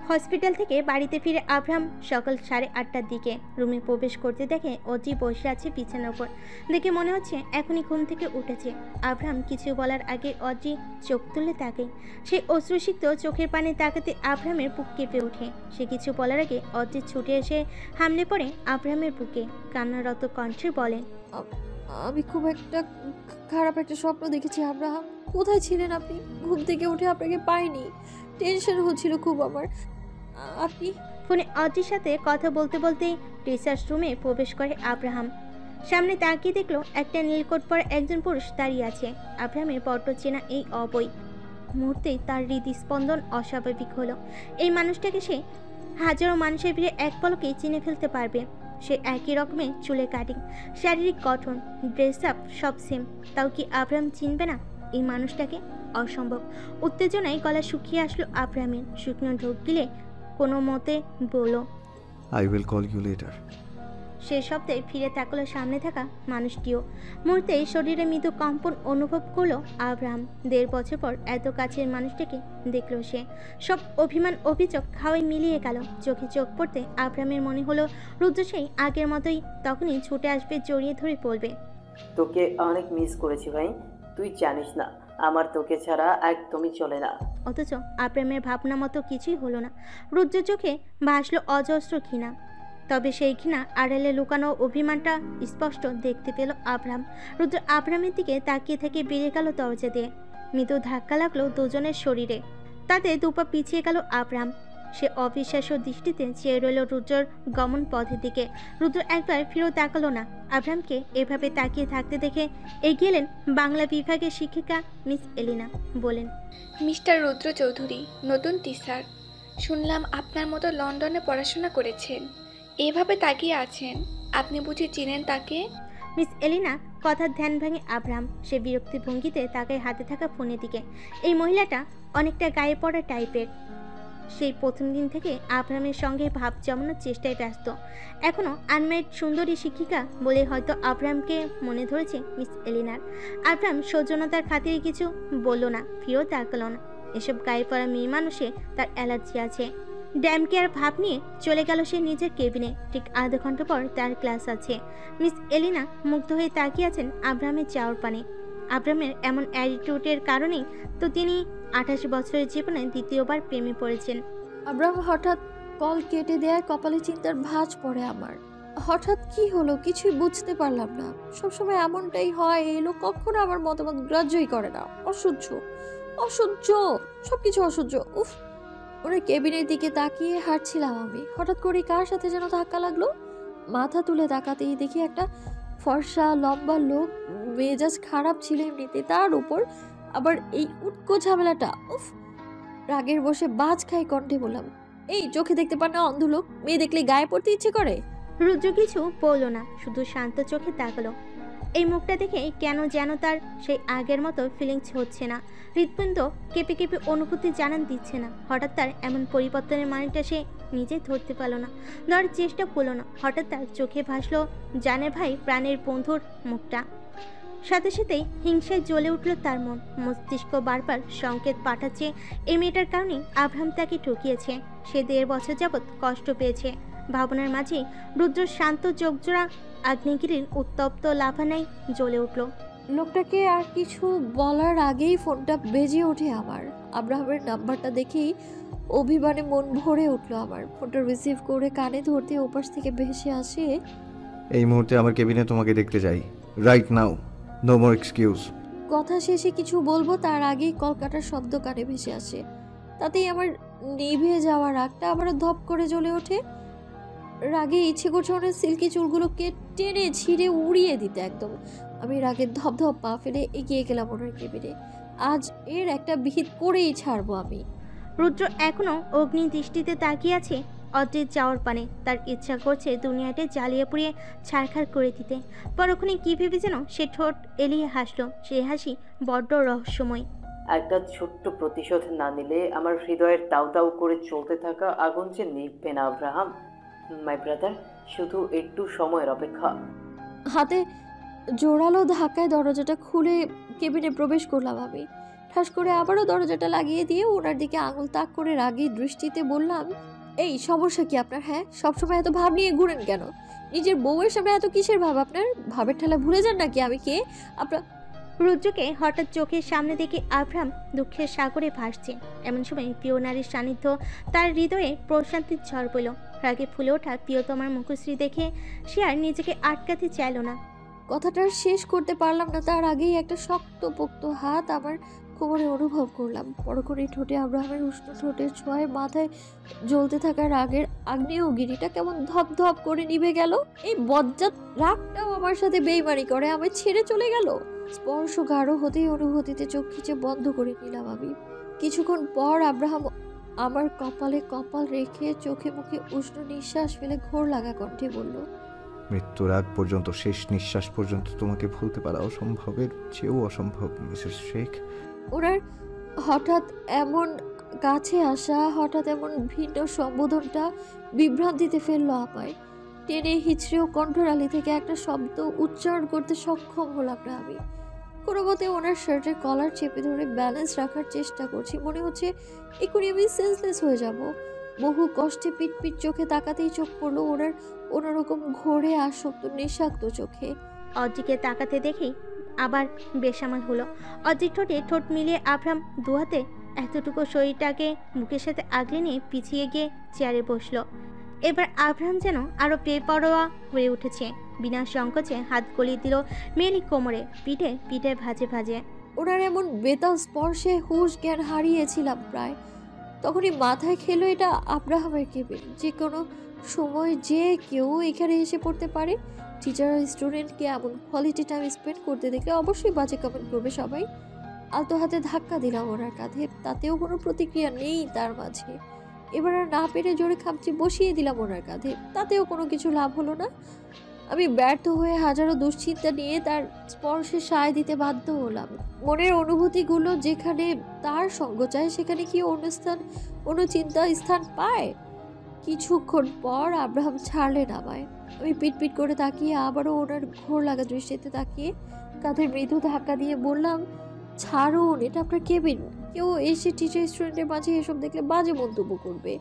হসপিটাল থেকে বাড়িতে ফিরে আব্রাহাম সকাল 8:30টার দিকে রুমে প্রবেশ করতে দেখে অজি বসে আছে বিছানার উপর। দেখে মনে হচ্ছে এখনই ঘুম থেকে উঠেছে। আব্রাহাম কিছু বলার আগে অজি চোখ তুলে তাকায়। সেই অশ্রুসিক্ত চোখের পানে তাকাতে আব্রাহামের বুক কেঁপে ওঠে। সে কিছু বলার আগে অজি ছুটে এসে হামলে পড়ে আব্রাহামের বুকে, কান্নারত কণ্ঠে বলে, আমি খুব খারাপ একটা স্বপ্ন দেখেছি আব্রাহাম। কোথায় ছিলেন আপনি? ঘুম থেকে উঠে আপনাকে পাইনি, টেনশন হচ্ছিল খুব আমার। আপনি? ফোনে অজির সাথে কথা বলতে বলতেই রিসার্চ রুমে প্রবেশ করে আব্রাহাম। সামনে তাকিয়ে দেখলো একটা নীলকোট পরা একজন পুরুষ দাঁড়িয়ে আছে। আব্রাহামের বড্ড চেনা এই অবৈ। মুহূর্তেই তার হৃদস্পন্দন অস্বাভাবিক হলো। এই মানুষটাকে সে হাজারো মানুষের ভিড়ে এক পলকেই চিনে ফেলতে পারবে। সে একই রকমের চুলে কাটিং, শারীরিক গঠন, ড্রেস আপ সব সেম। তাও কি আব্রাহাম চিনবে না এই মানুষটাকে? অসম্ভব। উত্তেজনায় গলা শুকিয়ে আসলো আব্রাহামের। শুকনো ঢোক গিলে কোনো মতে বলল, I will call you later. সে শব্দে ফিরে তাকালো সামনে থাকা মানুষটিও। মুহূর্তেই শরীরে মৃদু কম্পন অনুভব করলো আব্রাহাম। 1.5 বছর পর এত কাছের মানুষটাকে দেখলো সে। সব অভিমান অভিযোগ খাওয়াই মিলিয়ে গেল। চোখে চোখ পড়তে আব্রাহামের মনে হলো রুদ্র সেই আগের মতোই তখনই ছুটে আসবে, জড়িয়ে ধরে বলবে, তোকে অনেক মিস করেছি ভাই, তুই জানিস না আমার তোকে ছাড়া একদমই চলে না। অথচ আব্রাহামের ভাবনা মতো কিছুই হলো না। রুদ্র চোখে ভাসলো অজস্র ঘৃণা। তবে সেই ঘৃণা আড়ালে লুকানো অভিমানটা স্পষ্ট দেখতে পেল আব্রাহাম। রুদ্র আব্রাহামের দিকে তাকিয়ে থেকে বেরিয়ে গেল দরজা দিয়ে। মৃদু ধাক্কা লাগলো দুজনের শরীরে। তাতে দুপা পিছিয়ে গেল আব্রাহাম। সে অবিশ্বাস্য দৃষ্টিতে চেয়ে রইল রুদ্রর গমন পথের দিকে। রুদ্র একবার ফিরেও তাকালো না। আব্রাহামকে এভাবে তাকিয়ে থাকতে দেখে এগিয়ে এলেন বাংলা বিভাগের শিক্ষিকা মিস এলিনা। বলেন, মিস্টার রুদ্র চৌধুরী, নতুন টিচার। শুনলাম আপনার মতো লন্ডনে পড়াশোনা করেছেন, এভাবে তাকিয়ে আছেন, আপনি বুঝি চিনেন তাকে? মিস এলিনা কথার ধ্যান ভাঙে আব্রাহাম। সে বিরক্তি ভঙ্গিতে তাকায় হাতে থাকা ফোনের দিকে। এই মহিলাটা অনেকটা গায়ে পড়া টাইপের। সেই প্রথম দিন থেকে আব্রাহামের সঙ্গে ভাব জমানোর চেষ্টায় ব্যস্ত। এখনও আনমেরিড সুন্দরী শিক্ষিকা বলে হয়তো আব্রাহামকে মনে ধরেছে মিস এলিনার। আব্রাহাম সৌজন্যতার খাতিরে কিছু বলল না, ফিরেও তাকালো না। এসব গায়ে পড়া মেয়ে মানুষে তার অ্যালার্জি আছে। ড্যাম কেয়ার ভাব নিয়ে চলে গেল সে নিজের কেবিনে। ঠিক আধা ঘন্টা পর তার ক্লাস আছে। মিস এলিনা মুগ্ধ হয়ে তাকিয়ে আছেন আব্রাহামের চাওয়ার পানে। আব্রাহামের এমন অ্যাটিটিউডের কারণেই তো তিনি 28 বছরের জীবনে দ্বিতীয়বার প্রেমে পড়েছেন। আব্রাহাম হঠাৎ কল কেটে দেওয়ার কপালে চিন্তার ভাঁজ পড়ে আমার। হঠাৎ কি হলো কিছুই বুঝতে পারলাম না। সবসময় এমনটাই হয়, এই লোক কখনো আমার মতামত গ্রাহ্যই করে না। অসহ্য অসহ্য, সবকিছু অসহ্য। উফ। ওনার কেবিনের দিকে তাকিয়ে হাঁটছিলাম আমি। হঠাৎ করে কার সাথে যেন ধাক্কা লাগলো। মাথা তুলে তাকাতেই দেখি একটা ফর্সা লম্বা লোক, মেজাজ খারাপ ছিল এমনিতে, তার উপর আবার এই উটকো ঝামেলাটা। উফ। রাগের বসে বাজ খাই কণ্ঠে বললাম, এই চোখে দেখতে পান না অন্ধ লোক? মেয়ে দেখলে গায়ে পড়তে ইচ্ছে করে? রুদ্র কিছু বলল না, শুধু শান্ত চোখে তাকালো। এই মুখটা দেখে কেন যেন তার সেই আগের মতো ফিলিংস হচ্ছে না। হৃৎপিণ্ড কেঁপে কেঁপে অনুভূতি জানান দিচ্ছে না। হঠাৎ তার এমন পরিবর্তনের মানেটা সে নিজে ধরতে পারল না, ধরার চেষ্টা করলো না। হঠাৎ তার চোখে ভাসলো জানের ভাই প্রাণের বন্ধুর মুখটা। সাথে সাথেই হিংসায় জ্বলে উঠল তার মন। মস্তিষ্ক বারবার সংকেত পাঠাচ্ছে এই মেয়েটার কারণেই আব্রাহাম তাকে ঠকিয়েছে। সে 1.5 বছর যাবৎ কষ্ট পেয়েছে। ভাবনার মাঝে রুদ্র শান্ত চোখজোড়া আগ্নেয়গিরির উত্তপ্ত লাভানাই জ্বলে উঠল। লোকটাকে আর কিছু বলার আগেই ফোনটা বেজে ওঠে আমার। আব্রাহামের নাম্বারটা দেখেই অভিমানে মন ভরে উঠলো আমার। ফোনটা রিসিভ করে কানে ধরতে ওপাশ থেকে ভেসে আসে, এই মুহূর্তে আমার কেবিনে তোমাকে দেখতে চাই, right now, no more excuse. কথা শেষে কিছু বলবো তার আগেই কল কাটার শব্দ কানে ভেসে আসে। তাতেই আমার নিভে যাওয়া রাগটা আবারও ধপ করে জ্বলে ওঠে। রাগে ইচ্ছে করছে ওনার সিল্কি চুলগুলোকে টেনে ছিঁড়ে উড়িয়ে দিতে একদম। আমি রাগে ধপ পা ফেলে এগিয়ে গেলাম ওনার কেবিনে। আজ এর একটা বিহিত করেই ছাড়বো আমি। রুদ্র এখনো অগ্নি দৃষ্টিতে তাকিয়ে আছে অদ্রিত যাওয়ার পানে। তার ইচ্ছা করছে দুনিয়াটা জ্বালিয়ে পুড়িয়ে ছারখার করে দিতে। পরক্ষণে কি ভেবে যেন সে ঠোঁট এলিয়ে হাসলো। সে হাসি বড্ড রহস্যময়। একটা ছোট্ট প্রতিশোধ না নিলে আমার হৃদয়ের দাউ দাউ করে চলতে থাকা আগুন যে নিভবে না আব্রাহাম। মাই ব্রাদার, শুধু একটু সময়ের অপেক্ষা। হাতে জোরালো ধাক্কায় দরজাটা খুলে কেবিনে প্রবেশ করলাম আমি। ঠাস করে আবারও দরজাটা লাগিয়ে দিয়ে ওনার দিকে আঙুল তাক করে রাগী দৃষ্টিতে বললাম, এই সমস্যা কি আপনার? হ্যাঁ, সবসময় এত ভাব নিয়ে ঘুরেন কেন? নিজের বউয়ের সামনে এত কিসের ভাব আপনার? ভাবের ঠেলা ভুলে যান নাকি আমি কে? আপনার রুদ্রকে হঠাৎ চোখের সামনে দেখে আব্রাহাম দুঃখের সাগরে ভাসছে। এমন সময় প্রিয় নারীর সান্নিধ্য তার হৃদয়ে প্রশান্তির ঝড় বইল। রাগে ফুলে ওঠা প্রিয়তমার মুখশ্রী দেখে সে আর নিজেকে আটকাতে চাইল না। কথাটা শেষ করতে পারলাম না, তার আগেই একটা শক্তপোক্ত হাত আমার কোমরে অনুভব করলাম। পরক্ষণে ঠোঁটে আব্রাহামের উষ্ণ ঠোঁটের ছোঁয়ায় মাথায় জ্বলতে থাকা রাগের আগ্নেয়গিরিটা কেমন ধপ ধপ করে নিভে গেল। এই বজ্জাত রাগটাও আমার সাথে বেইমানি করে আমায় ছেড়ে চলে গেল। স্পর্শ গাঢ় হতেই অনুভূতিতে চোখ খিচে বন্ধ করে নিলাম আমি। কিছুক্ষণ পর আব্রাহাম আমার কপালে কপাল রেখে চোখে মুখে উষ্ণ নিঃশ্বাস ফেলে ঘোর লাগা কণ্ঠে বলল, মৃত্যুর আগ পর্যন্ত, শেষ নিঃশ্বাস পর্যন্ত তোমাকে ভুলতে পারা অসম্ভবের চেয়েও অসম্ভব মিসেস শেখ। ওনার হঠাৎ এমন কাছে আসা, হঠাৎ এমন ভিন্ন সম্বোধনটা বিভ্রান্তিতে ফেললো আমায়। টেনে হিচড়েও কণ্ঠনালী থেকে একটা শব্দ উচ্চারণ করতে সক্ষম হলাম না আমি। কোনো মতে ওনার শার্টের কলার চেপে ধরে ব্যালেন্স রাখার চেষ্টা করছি। মনে হচ্ছে এক্ষুনি আমি সেন্সলেস হয়ে যাব। বহু কষ্টে পিট চোখে তাকাতেই চোখ পড়লো ওনার অন্যরকম ঘোরে আসক্ত নিঃস্বাক্ত চোখে। অদ্রিকে তাকাতে দেখেই আবার বেসামাল হলো। অদ্রিক ঠোঁটে ঠোঁট মিলিয়ে আব্রাহাম দুহাতে এতটুকু শরীরটাকে বুকের সাথে আগলে নিয়ে পিছিয়ে গিয়ে চেয়ারে বসলো। এবার আব্রাহাম যেন আরো বেপরোয়া হয়ে উঠেছে। বিনা সংকোচে হাত গলিয়ে দিল মেয়েলি কোমরে, পিঠে ভাজে ভাজে। ওনার এমন বেতাল স্পর্শে হুঁশ জ্ঞান হারিয়েছিলাম প্রায়। তখনই মাথায় খেলো এটা আব্রাহামের কেবিন। যে কোনো সময় যে কেউ এখানে এসে পড়তে পারে। টিচার আর স্টুডেন্টকে এমন কোয়ালিটি টাইম স্পেন্ড করতে দেখলে অবশ্যই বাজে কমেন্ট করবে সবাই। আলতো হাতে ধাক্কা দিলাম ওনার কাঁধে, তাতেও কোনো প্রতিক্রিয়া নেই তার মাঝে। এবার আর না পেরে জোরে খামচি বসিয়ে দিলাম ওনার কাঁধে, তাতেও কোনো কিছু লাভ হলো না। আমি ব্যর্থ হয়ে হাজারো দুশ্চিন্তা নিয়ে তার স্পর্শে সায় দিতে বাধ্য হলাম। মনের অনুভূতিগুলো যেখানে তার সঙ্গ চায় সেখানে কি অন্য চিন্তা স্থান পায়? কিছুক্ষণ পর আব্রাহাম ছাড়লেন আমায়। আমি পিট করে তাকিয়ে আবারও ওনার ঘোর লাগা দৃষ্টিতে তাকিয়ে কাঁধের মৃদু ধাক্কা দিয়ে বললাম, ছাড়ুন, এটা আপনার কেবিন। কেউ এসে টিচার স্টুডেন্টের মাঝে এসব দেখলে বাজে মন্তব্য করবে।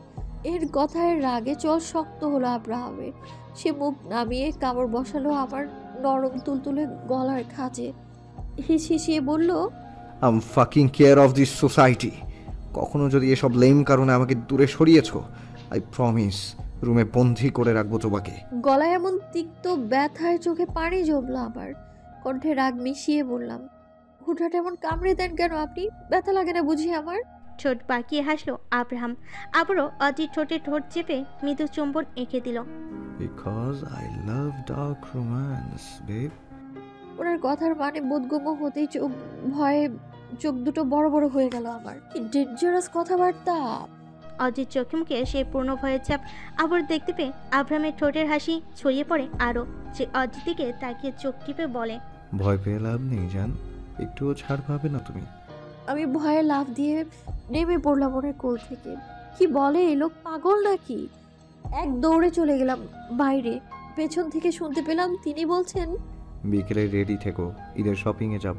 এর কথায় রাগে চল শক্ত হলো আব্রাহামের। সে মুখ নামিয়ে কামড় বসালো আমার নরম তুলতুলে গলার খাঁজে। হিসিয়ে বলল, I am fucking care of this society. কখনো যদি এসব লেম কারণে আমাকে দূরে সরিয়েছো, আই প্রমিস রুমে বন্দি করে রাখবো তোমাকে। গলায় এমন তিক্ত ব্যথায় চোখে পানি জমলো আমার। কণ্ঠে রাগ মিশিয়ে বললাম, হুটহাট এমন কামড়ে দেন কেন আপনি? ব্যথা লাগে না বুঝি আমার? ঠোঁট বাঁকিয়ে হাসলো আব্রাহাম। আবারও অদ্রির ঠোঁটে ঠোঁট চেপে মৃদু চুম্বন এঁকে দিল। Because I love dark romance, babe. ওনার কথার মানে বোধগম্য হতেই ভয়ে চোখ দুটো বড় বড় হয়ে গেল আমার। কি ডেঞ্জারাস কথাবার্তা! অদ্রির চোখে মুখে সেই পূর্ণ ভয়ের চাপ আবার দেখতে পেয়ে আব্রাহামের ঠোঁটের হাসি ছড়িয়ে পড়ে আরও। সে অদ্রির দিকে তাকিয়ে চোখ টিপে বলে, ভয় পেয়ে লাভ নেই জান, একটুও ছাড় পাবে না তুমি। আমি ভয়ে লাফ দিয়ে নেমে পড়লাম ওনার কোল থেকে। কি বলে, এই লোক পাগল নাকি? এক দৌড়ে চলে গেলাম বাইরে। পেছন থেকে শুনতে পেলাম তিনি বলছেন, বিকেলে রেডি থেকো, ঈদের শপিংয়ে যাব।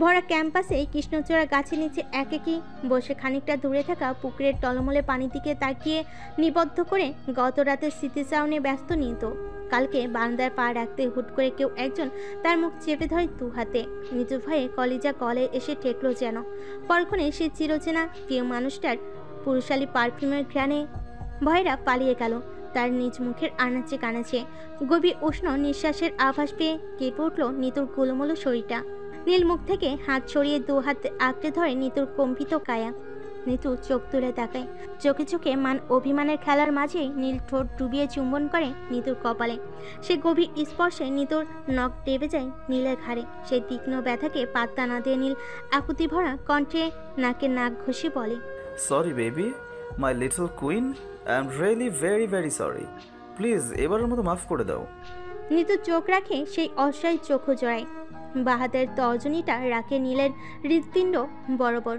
ভরা ক্যাম্পাসে কৃষ্ণচূড়া গাছের নিচে একেকই বসে খানিকটা দূরে থাকা পুকুরের টলমলে পানির দিকে তাকিয়ে নিবদ্ধ করে গত রাতের স্মৃতিচারণে ব্যস্ত নিত। কালকে বারান্দায় পা রাখতে হুট করে কেউ একজন তার মুখ চেপে ধরে দু হাতে। মৃদু ভয়ে কলিজা কলে এসে ঠেকলো যেন। পরক্ষণে সে চিরচেনা প্রিয় মানুষটার পুরুষালী পারফিউমের ঘ্রাণে ভয়রা পালিয়ে গেল। তার নিজ মুখের আনাচে কানাচে গভীর উষ্ণ নিঃশ্বাসের আভাস পেয়ে কেঁপে উঠল নিতুর গোলমোলো শরীরটা। নীল মুখ থেকে হাত ছড়িয়ে দু হাত আঁকড়ে ধরে নিতুর কম্পিত কায়া। নিতু চোখ তুলে তাকায়। চোখে চোখে মান অভিমানের খেলার মাঝেই নীল ঠোঁট ডুবিয়ে চুম্বন করে নিতুর কপালে। সে গভীর স্পর্শে নিতুর নখ টেবে যায় নীলের ঘাড়ে। সেই তীক্ষ্ণ ব্যথাকে পাত্তা না দিয়ে নীল আকুতি ভরা কণ্ঠে নাকে নাক ঘষে বলে, sorry baby, my little queen, I am really very very sorry. Please এবারের মতো মাফ করে দাও। নিতু চোখ রাখে সেই অস্থায়ী চোখও জড়ায়। বাহাতের তর্জনীটা রাখে নীলের হৃৎপিণ্ড বরাবর।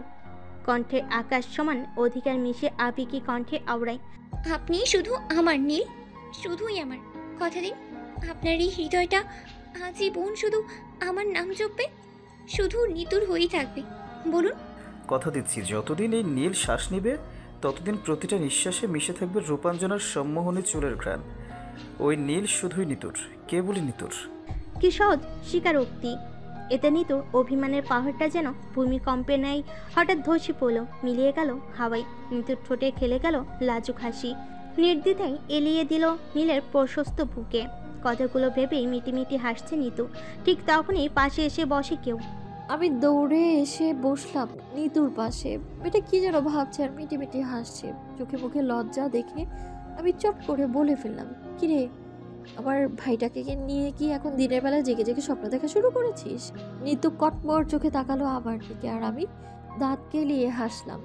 কণ্ঠে আকাশ সমান অধিকার মিশে আবেগী কণ্ঠে আওড়ায়। আপনি শুধু আমার নীল, শুধুই আমার। কথা দিন আপনার এই হৃদয়টা আজীবন শুধু আমার নাম জপবে, শুধু নিতুর হয়েই থাকবে। বলুন। কথা দিচ্ছি যতদিন এই নীল শ্বাস নিবে ততদিন প্রতিটা নিঃশ্বাসে মিশে থাকবে রূপাঞ্জনার সম্মোহনী চুলের ঘ্রাণ। ওই নীল শুধুই নিতুর, কেবলই নিতুর। কি সহজ স্বীকারোক্তি। এতে নিতুর অভিমানের পাহাড়টা যেন ভূমিকম্পে ন্যায় হঠাৎ ধসে পড়ল, মিলিয়ে গেল হাওয়ায়। নিতুর ঠোঁটে খেলে গেল লাজুক হাসি, নির্দ্বিধায় এলিয়ে দিল নীলের প্রশস্ত বুকে। কথাগুলো ভেবেই মিটিমিটি হাসছে নিতু। ঠিক তখনই পাশে এসে বসে কেউ। আমি দৌড়ে এসে বসলাম নিতুর পাশে। এটা কি যেন ভাবছে আর মিটিমিটি হাসছে। চোখে মুখে লজ্জা দেখে আমি চট করে বলে ফেললাম, কিরে আমার ভাইটাকে নিয়ে কি এখন দিনের বেলা জেগে জেগে স্বপ্ন দেখা শুরু করেছিস? নিতু কটমট চোখে তাকালো আমার দিকে, আর আমি দাঁত কেলিয়ে হাসলাম।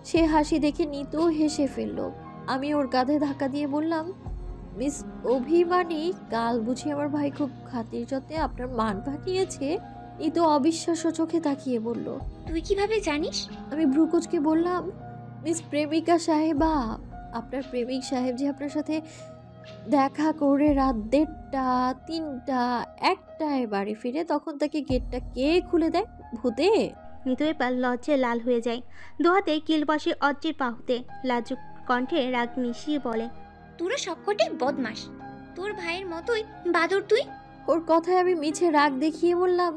সে হাসি দেখে নিতু হেসে ফেললো। আমি ওর কাঁধে ধাক্কা দিয়ে বললাম, মিস অভিমানী, কাল বুঝি আমার ভাই খুব খাতির যত্নে আপনার মান ভাগিয়েছে? নিতু অবিশ্বাস্য চোখে তাকিয়ে বলল, তুই কিভাবে জানিস? আমি ভ্রুকুচকে বললাম, মিস প্রেমিকা সাহেবা, আপনার প্রেমিক সাহেব যে আপনার সাথে দেখা করে রাত 1:30, 3টা, 1টায় বাড়ি ফিরে, তখন তাকে গেটটা কে খুলে দেয়? ভূতে? নিতু এবার লজ্জায় লাল হয়ে যায়। দুহাতে কিল বসে অজ্জির বাহুতে। লাজুক কণ্ঠে রাগ মিশিয়ে বলে, তোরা সবকটাই বদমাস, তোর ভাইয়ের মতোই বাদর তুই। ওর কথায় আমি মিছে রাগ দেখিয়ে বললাম,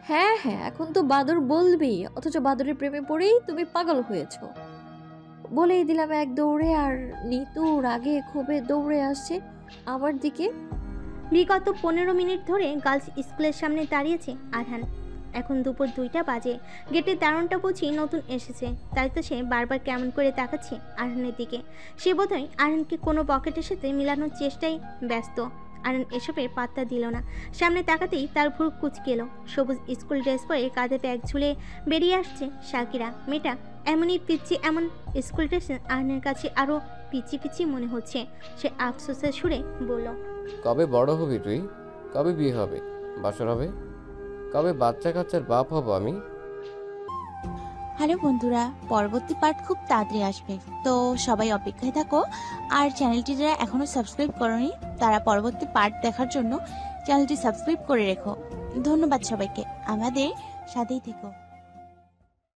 হ্যাঁ হ্যাঁ এখন তো বাদর বলবি, অথচ বাদরের প্রেমে পড়েই তুমি পাগল হয়েছো। বলেই দিলাম এক দৌড়ে, আর নিতু রাগে ক্ষোভে দৌড়ে আসছে আমার দিকে। বিগত 15 মিনিট ধরে গার্লস স্কুলের সামনে দাঁড়িয়েছে আরহান। এখন দুপুর 2টা বাজে। গেটের দারোয়ানটা বুঝি নতুন এসেছে, তাই তো সে বারবার কেমন করে তাকাচ্ছে আরহানের দিকে। সে বোধহয় আরহানকে কোনো পকেটের সাথে মিলানোর চেষ্টায় ব্যস্ত। আরহান এসবের পাত্তা দিল না। সামনে তাকাতেই তার ভ্রু কুঁচকে এলো। সবুজ স্কুল ড্রেস পরে কাঁধে ব্যাগ ঝুলে বেরিয়ে আসছে শাকিরা। মেয়েটা এমনই পিচ্ছি, এমন স্কুল ড্রেসে আরহানের কাছে আরও পিচ্ছি পিচ্ছি মনে হচ্ছে। সে আফসোসের সুরে বলল, কবে বড় হবি তুই? কবে বিয়ে হবে, বাসর হবে? কবে বাচ্চা কাচ্চার বাপ হব আমি? হ্যালো বন্ধুরা, পরবর্তী পার্ট খুব তাড়াতাড়ি আসবে, তো সবাই অপেক্ষায় থাকো। আর চ্যানেলটি যারা এখনো সাবস্ক্রাইব করোনি তারা পরবর্তী পার্ট দেখার জন্য চ্যানেলটি সাবস্ক্রাইব করে রেখো। ধন্যবাদ সবাইকে, আমাদের সাথেই থেকো।